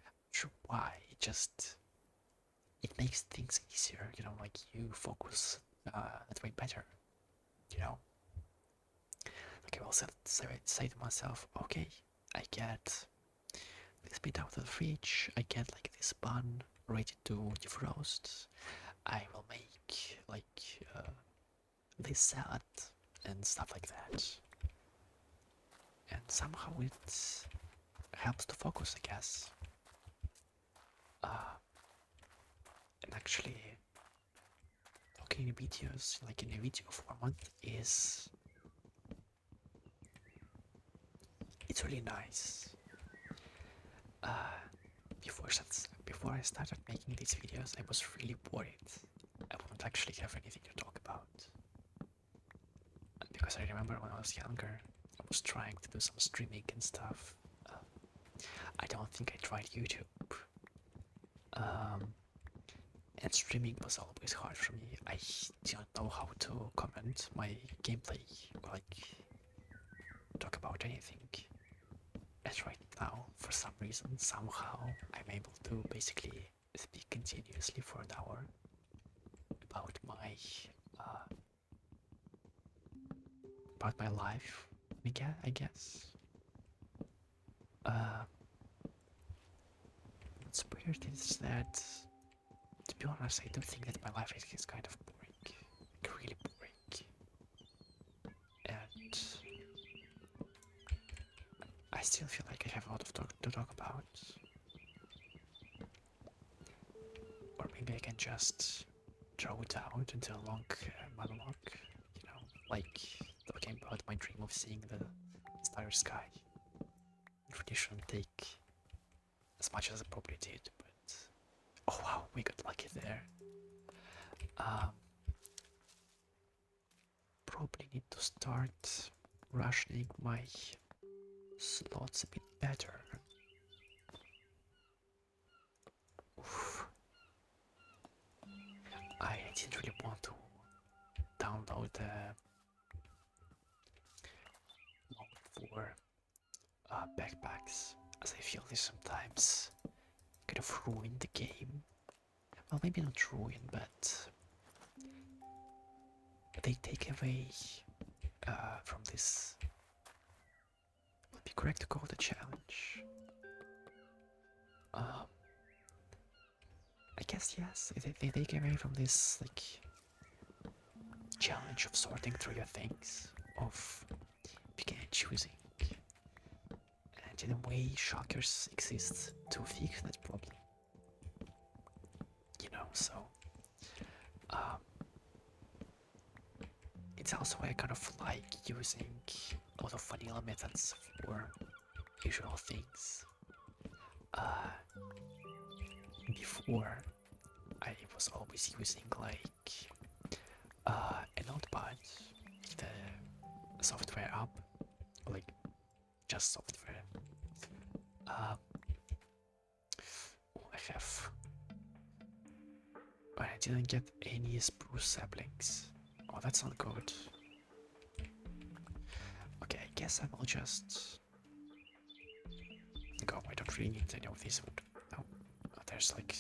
Speaker 1: Not sure why, it makes things easier, you know, like you focus that way better, you know. Like I will say to myself, okay, I get this meat out of the fridge, I get like this bun ready to defrost. I will make like this salad and stuff like that. And somehow it helps to focus, I guess. And actually, talking in videos, like in a video format, it's really nice. Before I started making these videos, I was really worried I wouldn't actually have anything to talk about. Because I remember when I was younger, I was trying to do some streaming and stuff. I don't think I tried YouTube. And streaming was always hard for me. I didn't know how to comment my gameplay, like talk about anything. And right now, for some reason, somehow, I'm able to basically speak continuously for an hour about my life, I guess. What's weird is that, to be honest, I do think that my life is kind of boring, like really boring. And I still feel like I have a lot to talk about. Or maybe I can just draw it out into a long monologue, like talking about my dream of seeing the starry sky. It really shouldn't take as much as it probably did, but oh wow, we got lucky there. Probably need to start rationing my slots a bit better. Oof. I didn't really want to download the mode for backpacks, as I feel this sometimes kind of ruin the game. Well, maybe not ruin, but they take away from this. Would be correct to call it a challenge. I guess yes. They take away from this like challenge of sorting through your things, of picking and choosing. And in a way, shockers exist to fix that problem. So it's also I kind of like using a lot of vanilla methods for visual things. Before, I was always using like a notepad, the software app, like just software. I didn't get any spruce saplings. Oh, that's not good. Okay, I guess I will just go. I don't really need any of these wood. No, there's like.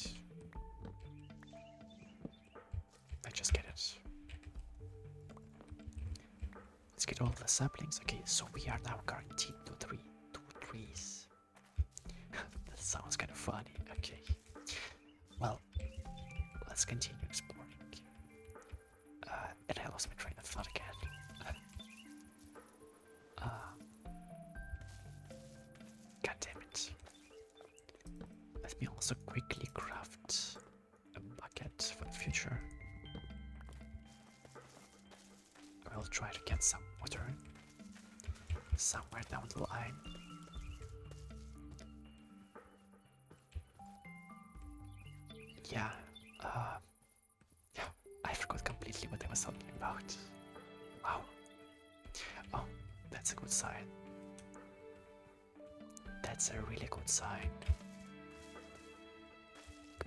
Speaker 1: I just get it. Let's get all the saplings. Okay, so we are now guaranteed two trees. That sounds kind of funny. Okay. Well, let's continue exploring. And I lost my train of thought again. God damn it. Let me also quickly craft a bucket for the future. I'll try to get some water somewhere down the line. Yeah, I forgot completely what I was talking about. Wow. Oh, that's a good sign. That's a really good sign.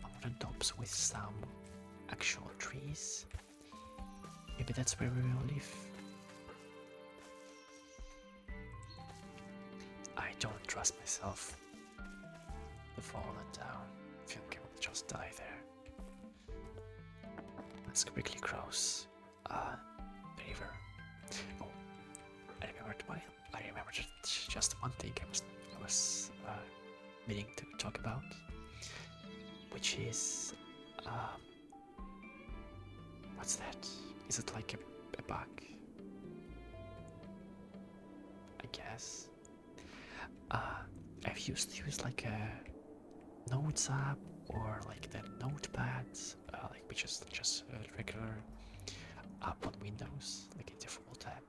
Speaker 1: Mountain tops with some actual trees. Maybe that's where we will live. I don't trust myself to fall down. I feel like I will just die there. Let's quickly cross the river. Oh, I remembered just one thing I was meaning to talk about, which is what's that? Is it like a bug? I guess. I've used to use like a Notes app or like the notepads, like which is just a regular app on Windows, like a default app,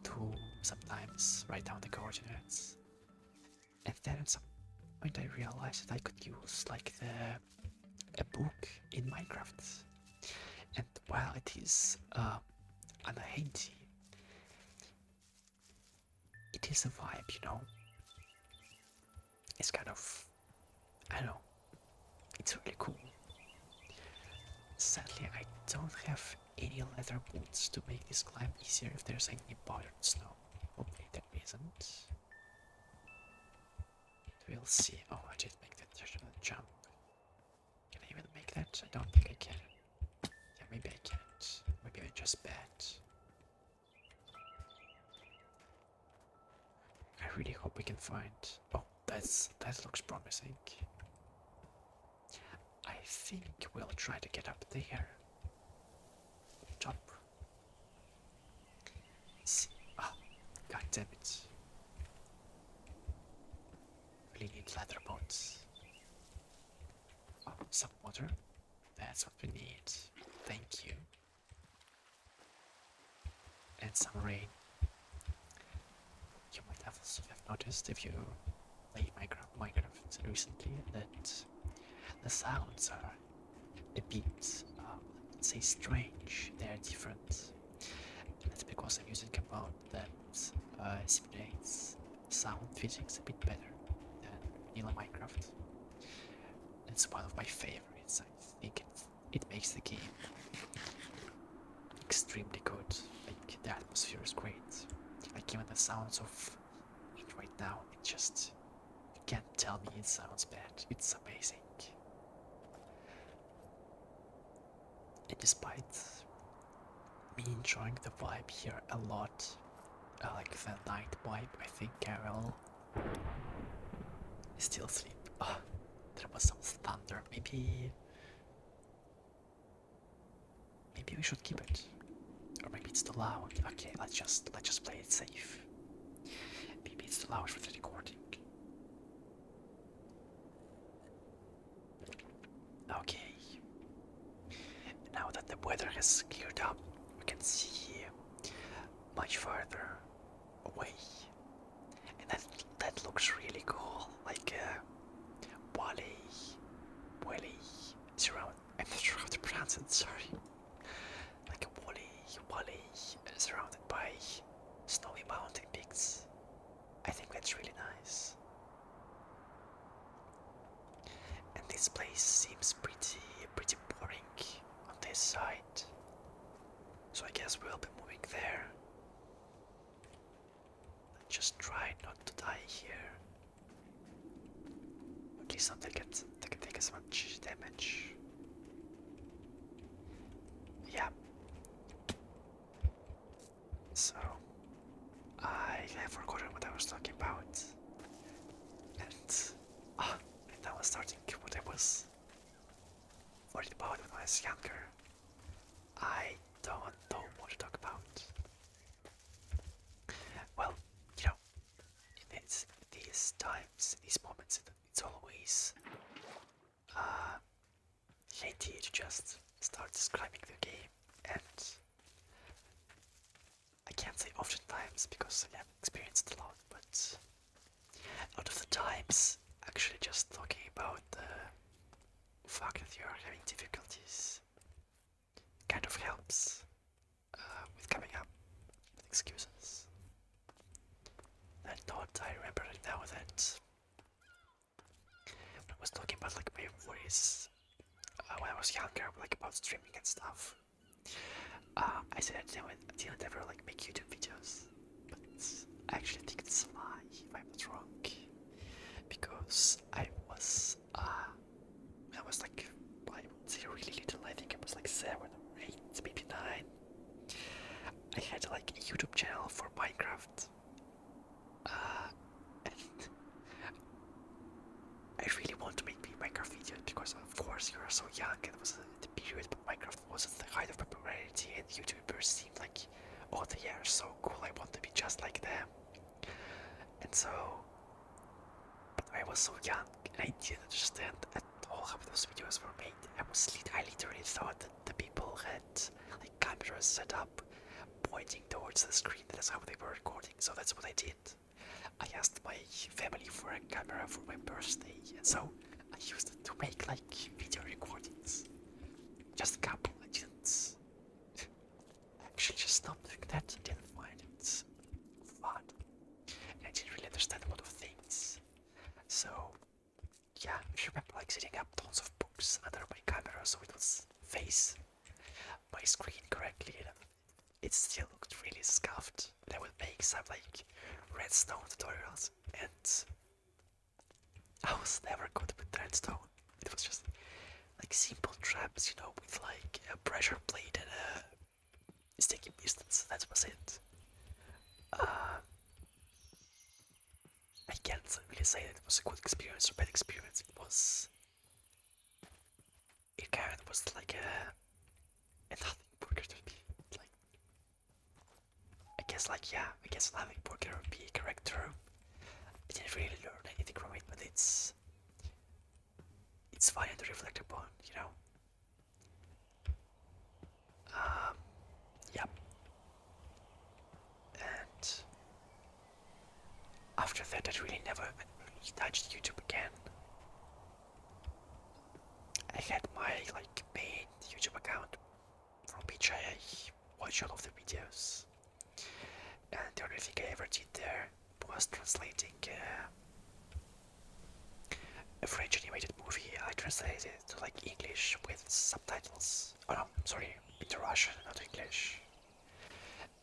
Speaker 1: to sometimes write down the coordinates. And then at some point I realized that I could use like a book in Minecraft. And while it is unhandy, it is a vibe, you know. It's kind of, I don't know, it's really cool. Sadly, I don't have any leather boots to make this climb easier if there's any powdered snow. Hopefully there isn't. We'll see. Oh, I did make that jump. Can I even make that? I don't think I can. Yeah, maybe I can't. Maybe I'm just bad. I really hope we can find... Oh, that looks promising. I think we'll try to get up there. Top. See. Oh, god damn it. Really need leather boots. Oh, some water. That's what we need. Thank you. And some rain. You might have also have noticed if you play Minecraft recently that the sounds are a bit, let's say, strange. They're different. And that's because I'm using a mod that simulates sound physics a bit better than vanilla Minecraft. It's one of my favorites. I think it makes the game extremely good. Like, the atmosphere is great. Like, even the sounds of it right now, it just, you can't tell me it sounds bad. It's amazing. And despite me enjoying the vibe here a lot, like the night vibe, I think I will still sleep. Oh, there was some thunder. Maybe we should keep it, or maybe it's too loud. Okay, let's just play it safe. Maybe it's too loud for the recording. Okay. Now that the weather has cleared up, we can see much farther away, and that looks really cool. Like Wally surround. I'm not sure how to pronounce it. Sorry. Like a Wally surrounded by snowy mountain peaks. I think that's really nice. And this place seems pretty boring on this side. So I guess we'll be moving there. Let's just try not to die here. At least not take as much damage. Yeah. So I have forgotten what I was talking about. And I was starting what I was worried about when I was younger. I don't know what to talk about. Well, you know, in these times, these moments, it's always handy to just start describing the game, and I can't say oftentimes because I haven't experienced a lot, but a lot of the times, actually just talking about the fact that you're having difficulties kind of helps with coming up with excuses. I thought I remember right now that when I was talking about like my worries when I was younger, like about streaming and stuff, I said I didn't ever like make YouTube videos, but I actually think it's a lie if I'm not wrong, because I was like, I would say really little. I think I was like 7 or 8, maybe 9. I had like a YouTube channel for Minecraft, and I really want to make Minecraft videos because, of course, you're so young. It was the period when Minecraft was at the height of popularity, and YouTubers seemed like, oh, they are so cool. I want to be just like them. And so, but I was so young, and I didn't understand at all how those videos were made. I literally thought that the people had like cameras set up, pointing towards the screen. That's how they were recording. So that's what I did. I asked my family for a camera for my birthday, and so I used it to make like video recordings. Just a couple. I didn't actually just stopped doing that. I didn't find it fun, and I didn't really understand a lot of things. So yeah, I remember like setting up tons of books under my camera so it would face my screen correctly. And it still looked really scuffed. And I would make some like redstone tutorials, and I was never good with redstone. It was just like simple traps, you know, with like a pressure plate and a sticky pistons. That was it. I can't really say that it was a good experience or bad experience. It kind of was like a nothing burger to me. Like, I guess nothing burger would be a correct term. I didn't really learn anything from it, but it's funny to reflect upon, you know. Um, yeah. And after that, I really never really touched YouTube again. I had my like main YouTube account from which I watch all of the videos, and the only thing I ever did there was translating a French animated movie. I translated it to like English with subtitles. Oh no, sorry, into Russian, not English.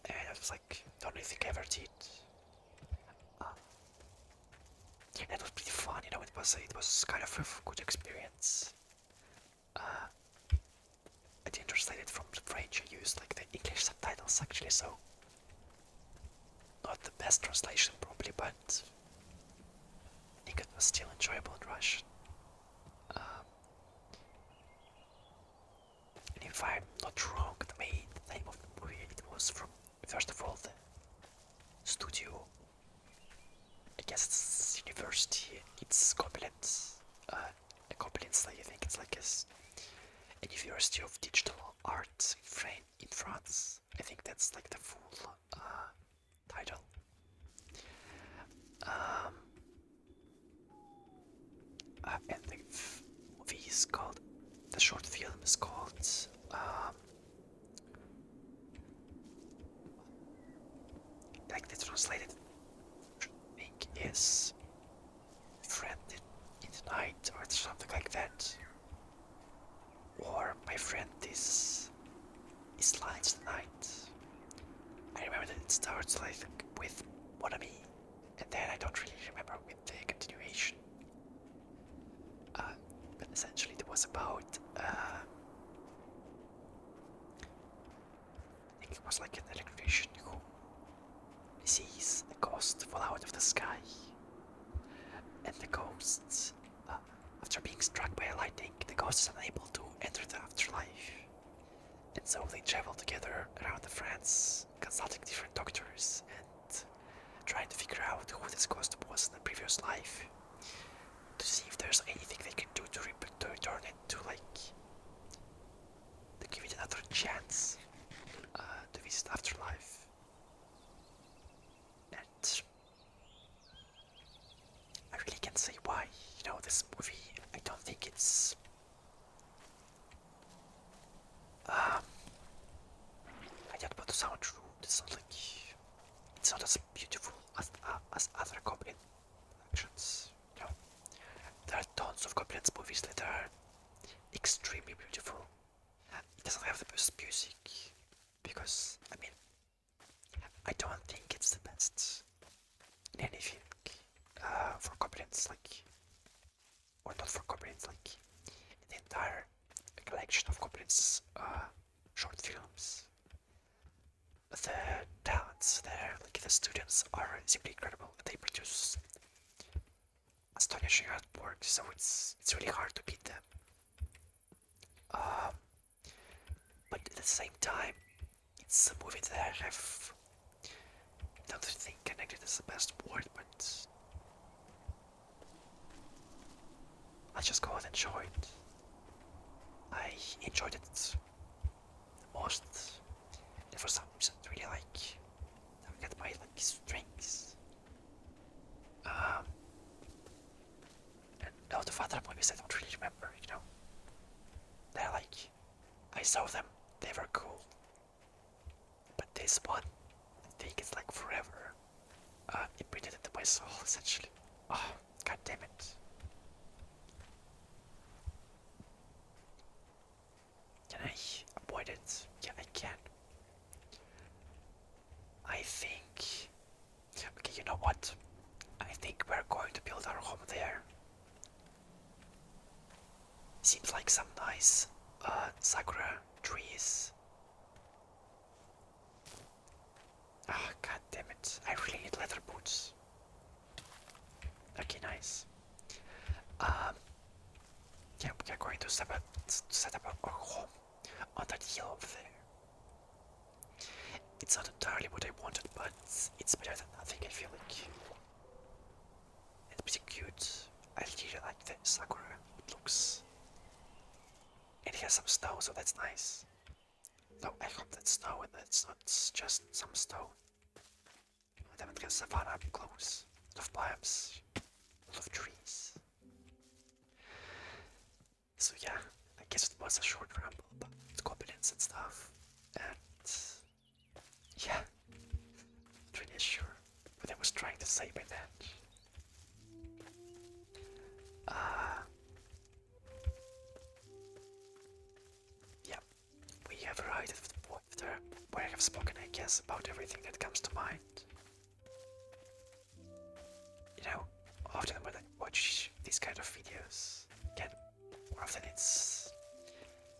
Speaker 1: And it was like the only thing I ever did. Uh, and it was pretty fun, you know. It was kind of a good experience. Uh, I didn't translate it from the French. I used like the English subtitles actually, so not the best translation probably, but I think it was still enjoyable in Russian. Um, and if I'm not wrong, the name of the movie, it was from, first of all, the studio. I guess it's university. It's Koblenz. Koblenz, I think it's like a University of Digital Arts in France. I think that's like the full title. Um, and the movie is called, the short film is called, like the translated thing is Friend in the Night or something like that. Or My Friend is Lights the Night. I remember that it starts like with Mon Ami, and then I don't really remember with the continuation. But essentially it was about I think it was like an electrician who sees a ghost fall out of the sky, and the ghost, after being struck by a lightning, the ghost is unable to enter the afterlife. And so they travel together around France, consulting different doctors and trying to figure out who this ghost was in the previous life, to see if there's anything they can do to return it to to give it another chance to visit afterlife. And I really can't say why. You know, this movie, I don't think it's I don't want to sound rude. It's not like it's not as beautiful as other Goblin productions. You know, there are tons of Goblins movies that are extremely beautiful. It doesn't have the best music because I mean I don't think it's the best in anything for Goblins, like, or not for Goblins, like in the entire collection of Goblins short films. The talents there, like the students, are simply incredible. They produce astonishing how it works, so it's really hard to beat them. Um, but at the same time, it's a movie that I have don't think connected is the best word, but let's just go ahead and show it. I enjoyed it the most, and for some reason, really target my strings. Um, and a lot of other movies I don't really remember, They're I saw them, they were cool. But this one, I think it's forever. Imprinted into my soul, essentially. Oh, god damn it. Can I avoid it? Yeah, I can. I think... Okay, you know what? I think we're going to build our home there. Seems like some nice sakura trees. Ah, god damn it. I really need leather boots. Okay, nice. Yeah, we are going to set up our home on that hill over there. It's not entirely what I wanted, but it's better than nothing, I feel like. It's pretty cute. I really like the sakura. It looks... And it has some snow, so that's nice. No, I hope that's snow and it's not just some stone. Then it has savanna up close. A lot of biomes. A lot of trees. So yeah, I guess it was a short ramble about goblins and stuff. And yeah, not really sure what I was trying to say by that. Yeah, we have arrived at the point where I have spoken, I guess, about everything that comes to mind. Often when I watch these kind of videos, again, more often it's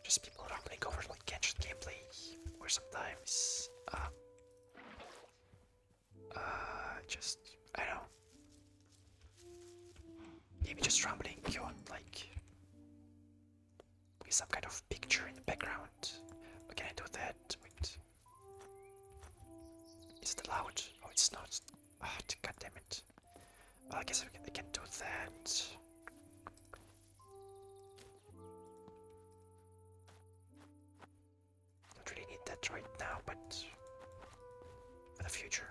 Speaker 1: just people rambling over Genshin gameplay, or sometimes just, I don't know, maybe just rambling on with some kind of picture in the background. But can I do that? Wait. Is it allowed? Oh, it's not. Ah, oh, god damn it. Well, I guess I can do that. Don't really need that right now, but for the future.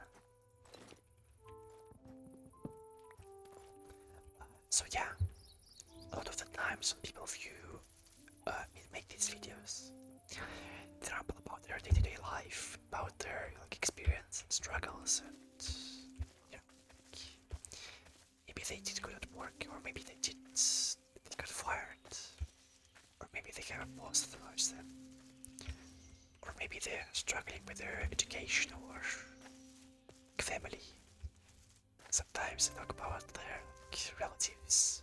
Speaker 1: So yeah, a lot of the times when people view make these videos, they ramble about their day-to-day life, about their experience and struggles, and maybe they did good at work, or maybe they got fired, or maybe they have a boss that loves them, or maybe they're struggling with their education or family. Sometimes they talk about their relatives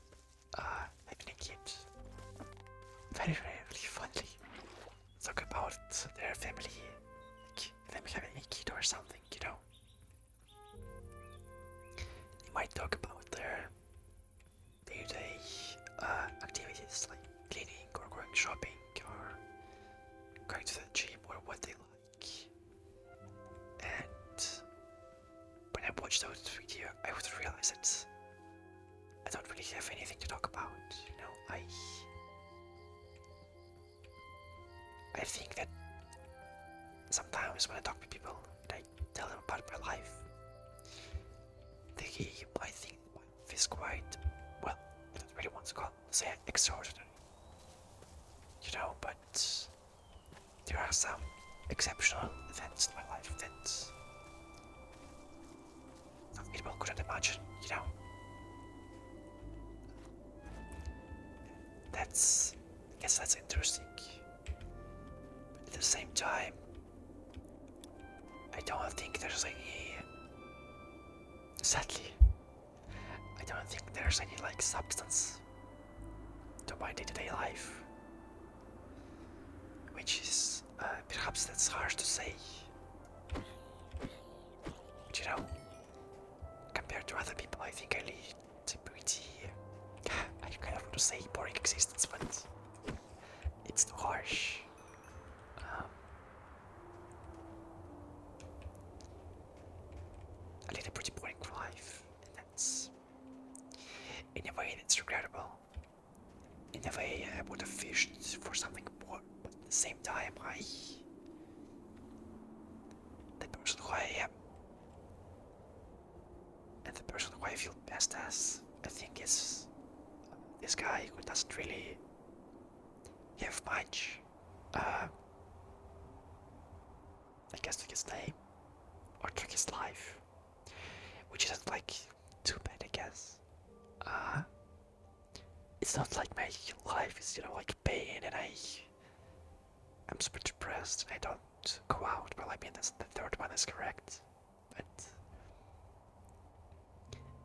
Speaker 1: having a kid. Very rarely, funny. Talk about their family, them having a kid or something, They might talk about their day-to-day activities like cleaning or going shopping or going to the gym or what they like. And when I watch those videos, I would realize that I don't really have anything to talk about. I think that sometimes when I talk to people and I tell them about my life, they might think my life is quite, well, I don't really want to say extraordinary, but there are some exceptional events in my life that some people couldn't imagine, I guess that's interesting. But at the same time, I don't think there's any, sadly, I don't think there's any substance to my day-to-day life. Which is, perhaps that's harsh to say. But compared to other people, I think I lead a pretty kind of want to say boring existence, but it's too harsh. Um, I lead a pretty boring life, and that's, in a way, that's regrettable. In a way, I would have wished for something more, but at the same time, the person who I am, and the person who I feel best as, I think is this guy who doesn't really have much, I guess, to his name, or to his life, which isn't like too bad, I guess. It's not like my life is, like pain, and I'm super depressed and I don't go out. Well, I mean, that's the third one is correct, but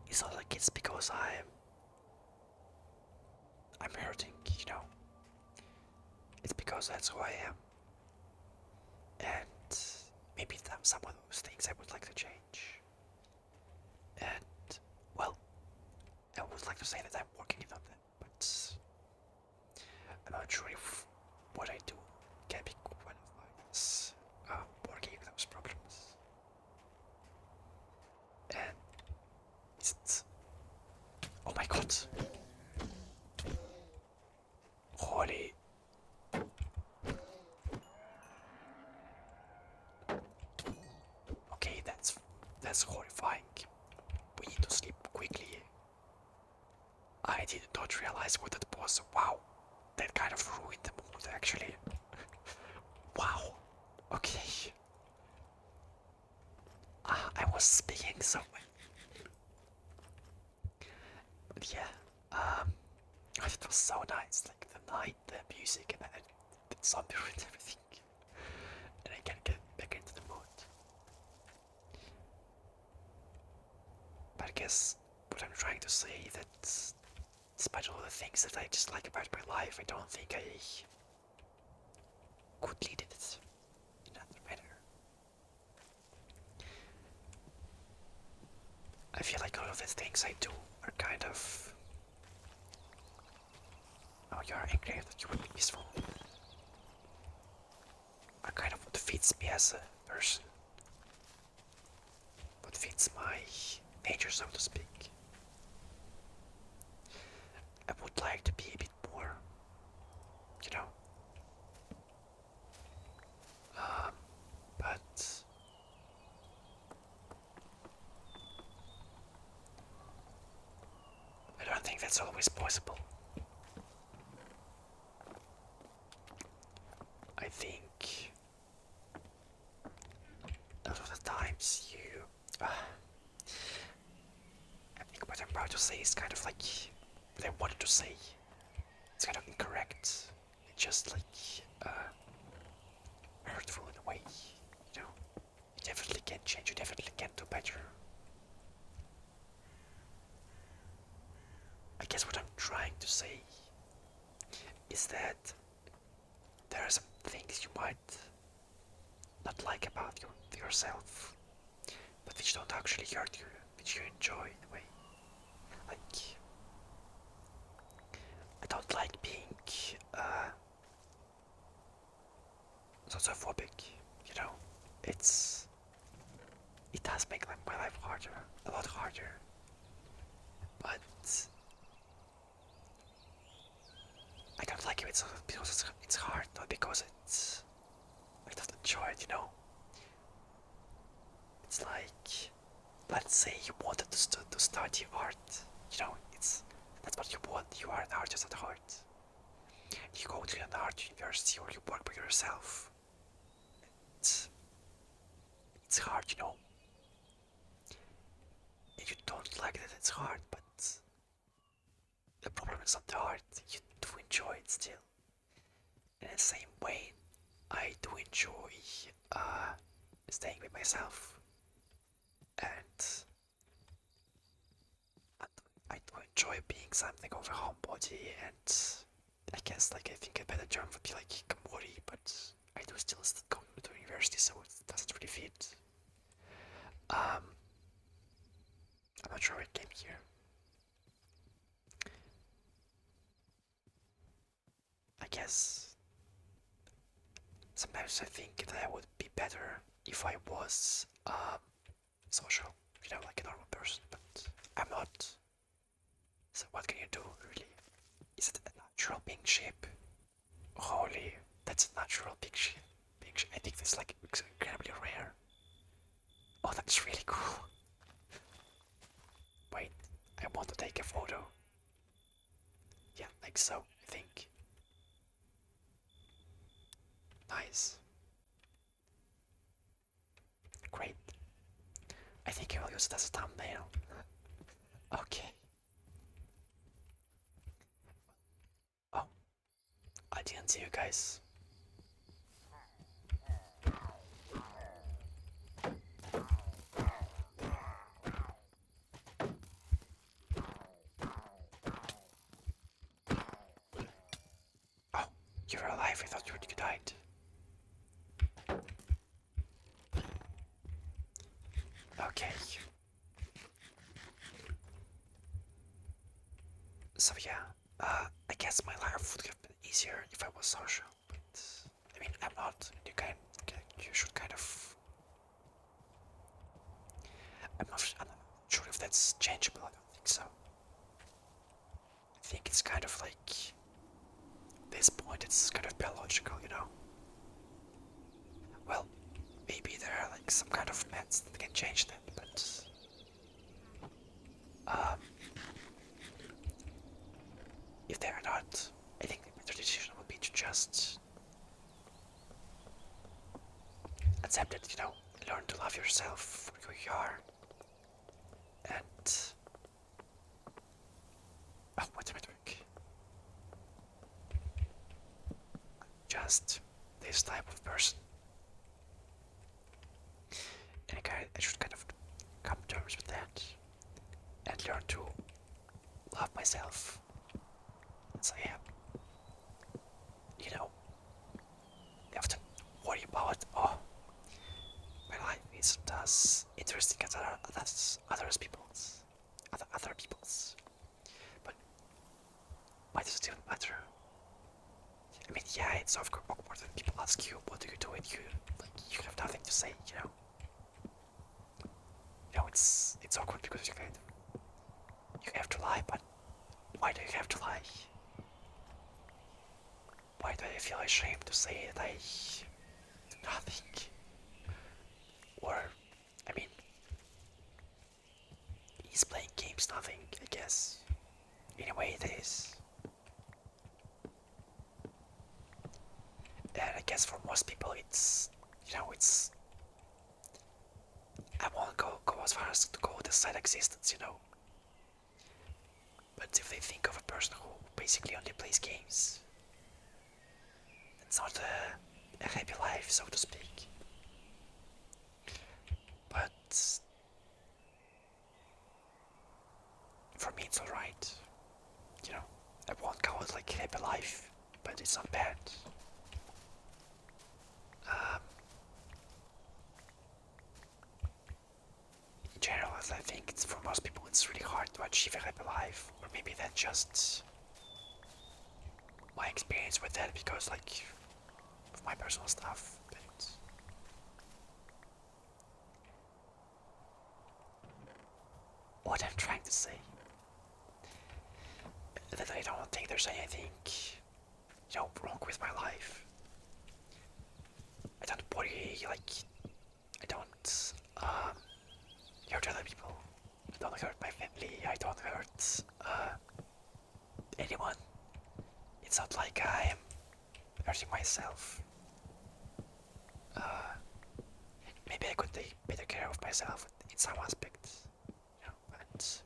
Speaker 1: it's not like it's because I'm hurting, It's because that's who I am, and maybe some of those things I would like to change. And well, I would like to say that I'm working on them, but I'm not sure if what I do can be qualified as working on those problems. And it's, oh my god, holy. Okay, that's horrifying. We need to sleep quickly. I did not realize what that was. Wow, that kind of ruined the mood actually. Wow. Okay. I was speaking so well. But yeah, it was so nice. Like the night, the music, and then the zombie ruined everything. And I can get back into the mood. But I guess what I'm trying to say that despite all the things that I dislike about my life, I don't think I could lead it in another manner. I feel like all of the things I do are kind of... Oh, you're angry that you would be peaceful. Are kind of what fits me as a person. What fits my nature, so to speak. I would like to be a bit more, you know. But I don't think that's always possible. I think a lot of the times you... I think what I'm about to say is kind of like what I wanted to say. It's kind of incorrect. It's just like hurtful in a way, you know. You definitely can change, you definitely can do better. I guess what I'm trying to say is that there are some things you might not like about yourself, but which don't actually hurt you, which you enjoy in a way. Like, I don't like being sociophobic, you know. It does make my life harder, a lot harder. But I don't like it because it's hard, not because I don't enjoy it, you know. It's like, let's say you wanted to study art, you know, that's what you want. You are an artist at heart. You go to an art university or you work by yourself. It's, it's hard, you know. And you don't like that it's hard, but the problem is not the art. You do enjoy it still. In the same way, I do enjoy staying with myself, and I do enjoy being something of a homebody, and I guess like I think a better term would be like Kamori, but I do still go to university, so it doesn't really fit. I'm not sure I came here. guess sometimes I think that I would be better if I was social, like a normal person, but I'm not. So what can you do, really? Is it a natural pink shape? Holy, that's a natural pink shape. I think this is like incredibly rare. Oh, that's really cool. Wait, I want to take a photo. Yeah, like so, I think. Nice. Great. I think I will use it as a thumbnail. Okay. Oh, I didn't see you guys. Oh, you're alive. I thought you died. Okay. So yeah, I guess my life would have been easier if I was social, but I mean, I'm not. You should kind of. I'm not sure if that's changeable. I don't think so. I think it's kind of like this point. It's kind of biological. Well, maybe there are like some kind of meds that can change that, but um, if they are not, I think the better decision would be to just accept it. Learn to love yourself for who you are, and oh, what am I doing? Just this type of person, and I should kind of come to terms with that and learn to love myself as I am. I often worry about, oh, my life isn't as interesting as other people's. But why does it even matter? I mean, yeah, it's of course awkward when people ask you, what do you do? And you have nothing to say. It's awkward because you have to lie, but why do you have to lie? Why do I feel ashamed to say that I do nothing? Or, I mean, he's playing games, nothing, I guess. In a way, it is. And I guess for most people, it's. I won't go as far as to call this side existence. But if they think of a person who basically only plays games, it's not a happy life, so to speak. But for me, it's alright. I won't call it like happy life, but it's not bad. Um, in general, as I think it's for most people, it's really hard to achieve a happy life, or maybe that's just my experience with that because, like, of my personal stuff. But what I'm trying to say that I don't think there's anything, wrong with my life. I don't worry, like, I don't hurt other people. I don't hurt my family. I don't hurt anyone. It's not like I am hurting myself. Uh, Maybe I could take better care of myself in some aspects, but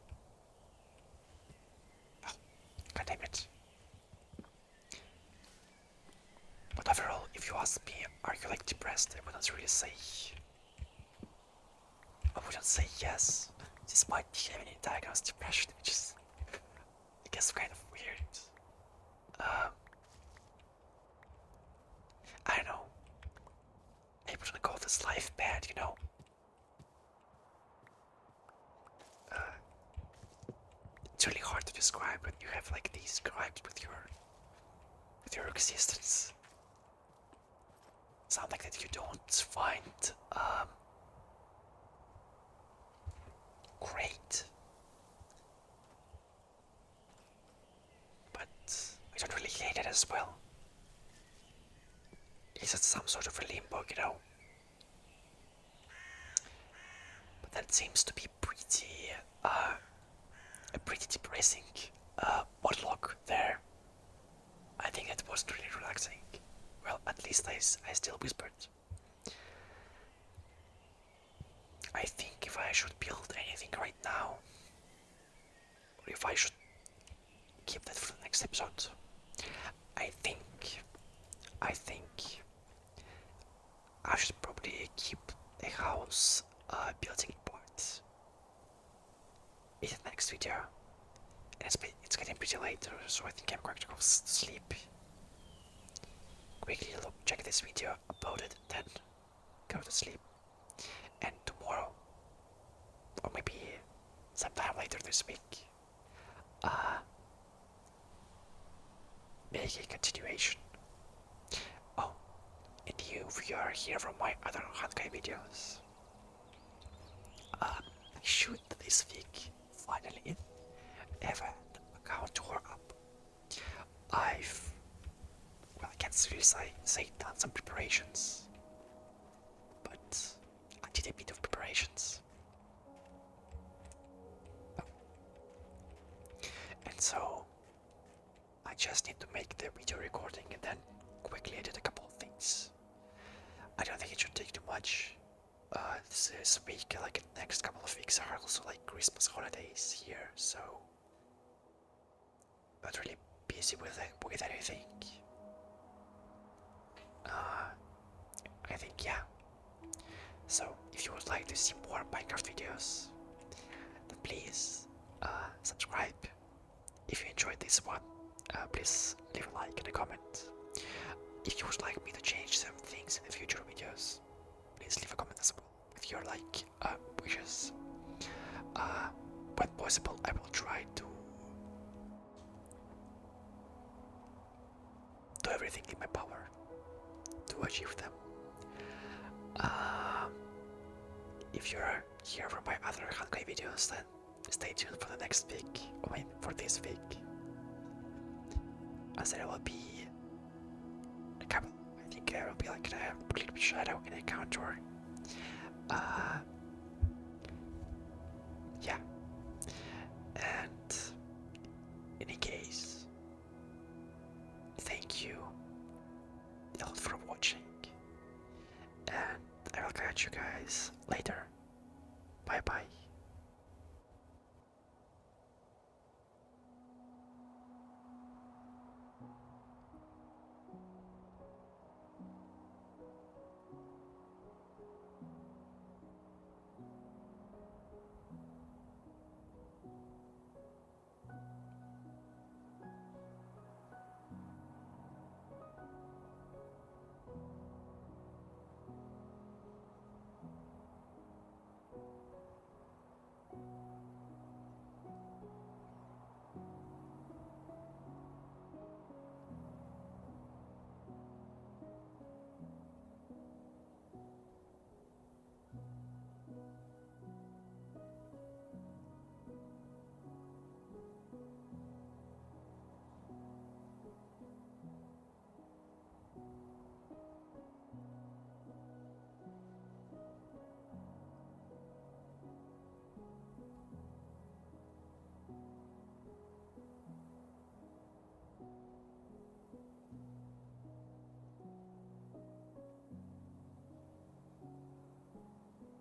Speaker 1: oh, God damn it. But overall, if you ask me, are you like depressed? I wouldn't really say. I wouldn't say yes. This might be having a diagnosed depression, which is, I guess, kind of weird. Um, I don't know. I wouldn't call this life bad. Uh, it's really hard to describe when you have like these gripes with with your existence. Something that you don't find great. But I don't really hate it as well. Is it some sort of a limbo, you know? But that seems to be a pretty depressing monologue there. I think that was really relaxing. Well, at least I still whispered. I think if I should build anything right now, or if I should keep that for the next episode, I think I should probably keep a house building in parts in the next video. And it's getting pretty late, so I think I'm going to go to sleep. Quickly check this video, upload it, then go to sleep. And tomorrow, or maybe sometime later this week, make a continuation. Oh, and if you are here from my other Honkai videos, I should this week finally have an account tour up. I can't really say done some preparations, but I did a bit of preparations. And so I just need to make the video recording and then quickly edit a couple of things. I don't think it should take too much. This week, like the next couple of weeks, are also like Christmas holidays here, so not really busy with anything. I think, yeah. So if you would like to see more Minecraft videos, then please subscribe. If you enjoyed this one, please leave a like and a comment. If you would like me to change some things in the future videos, please leave a comment as well with your wishes. When possible, I will try to do everything in my power to achieve them. If you're here for my other Honkai videos, then stay tuned for the next week. I mean, for this week, as there will be a couple. I think there will be like a little bit shadow in a counter. Yeah. And in any case, thank you a lot for watching, and I will catch you guys later. Bye bye.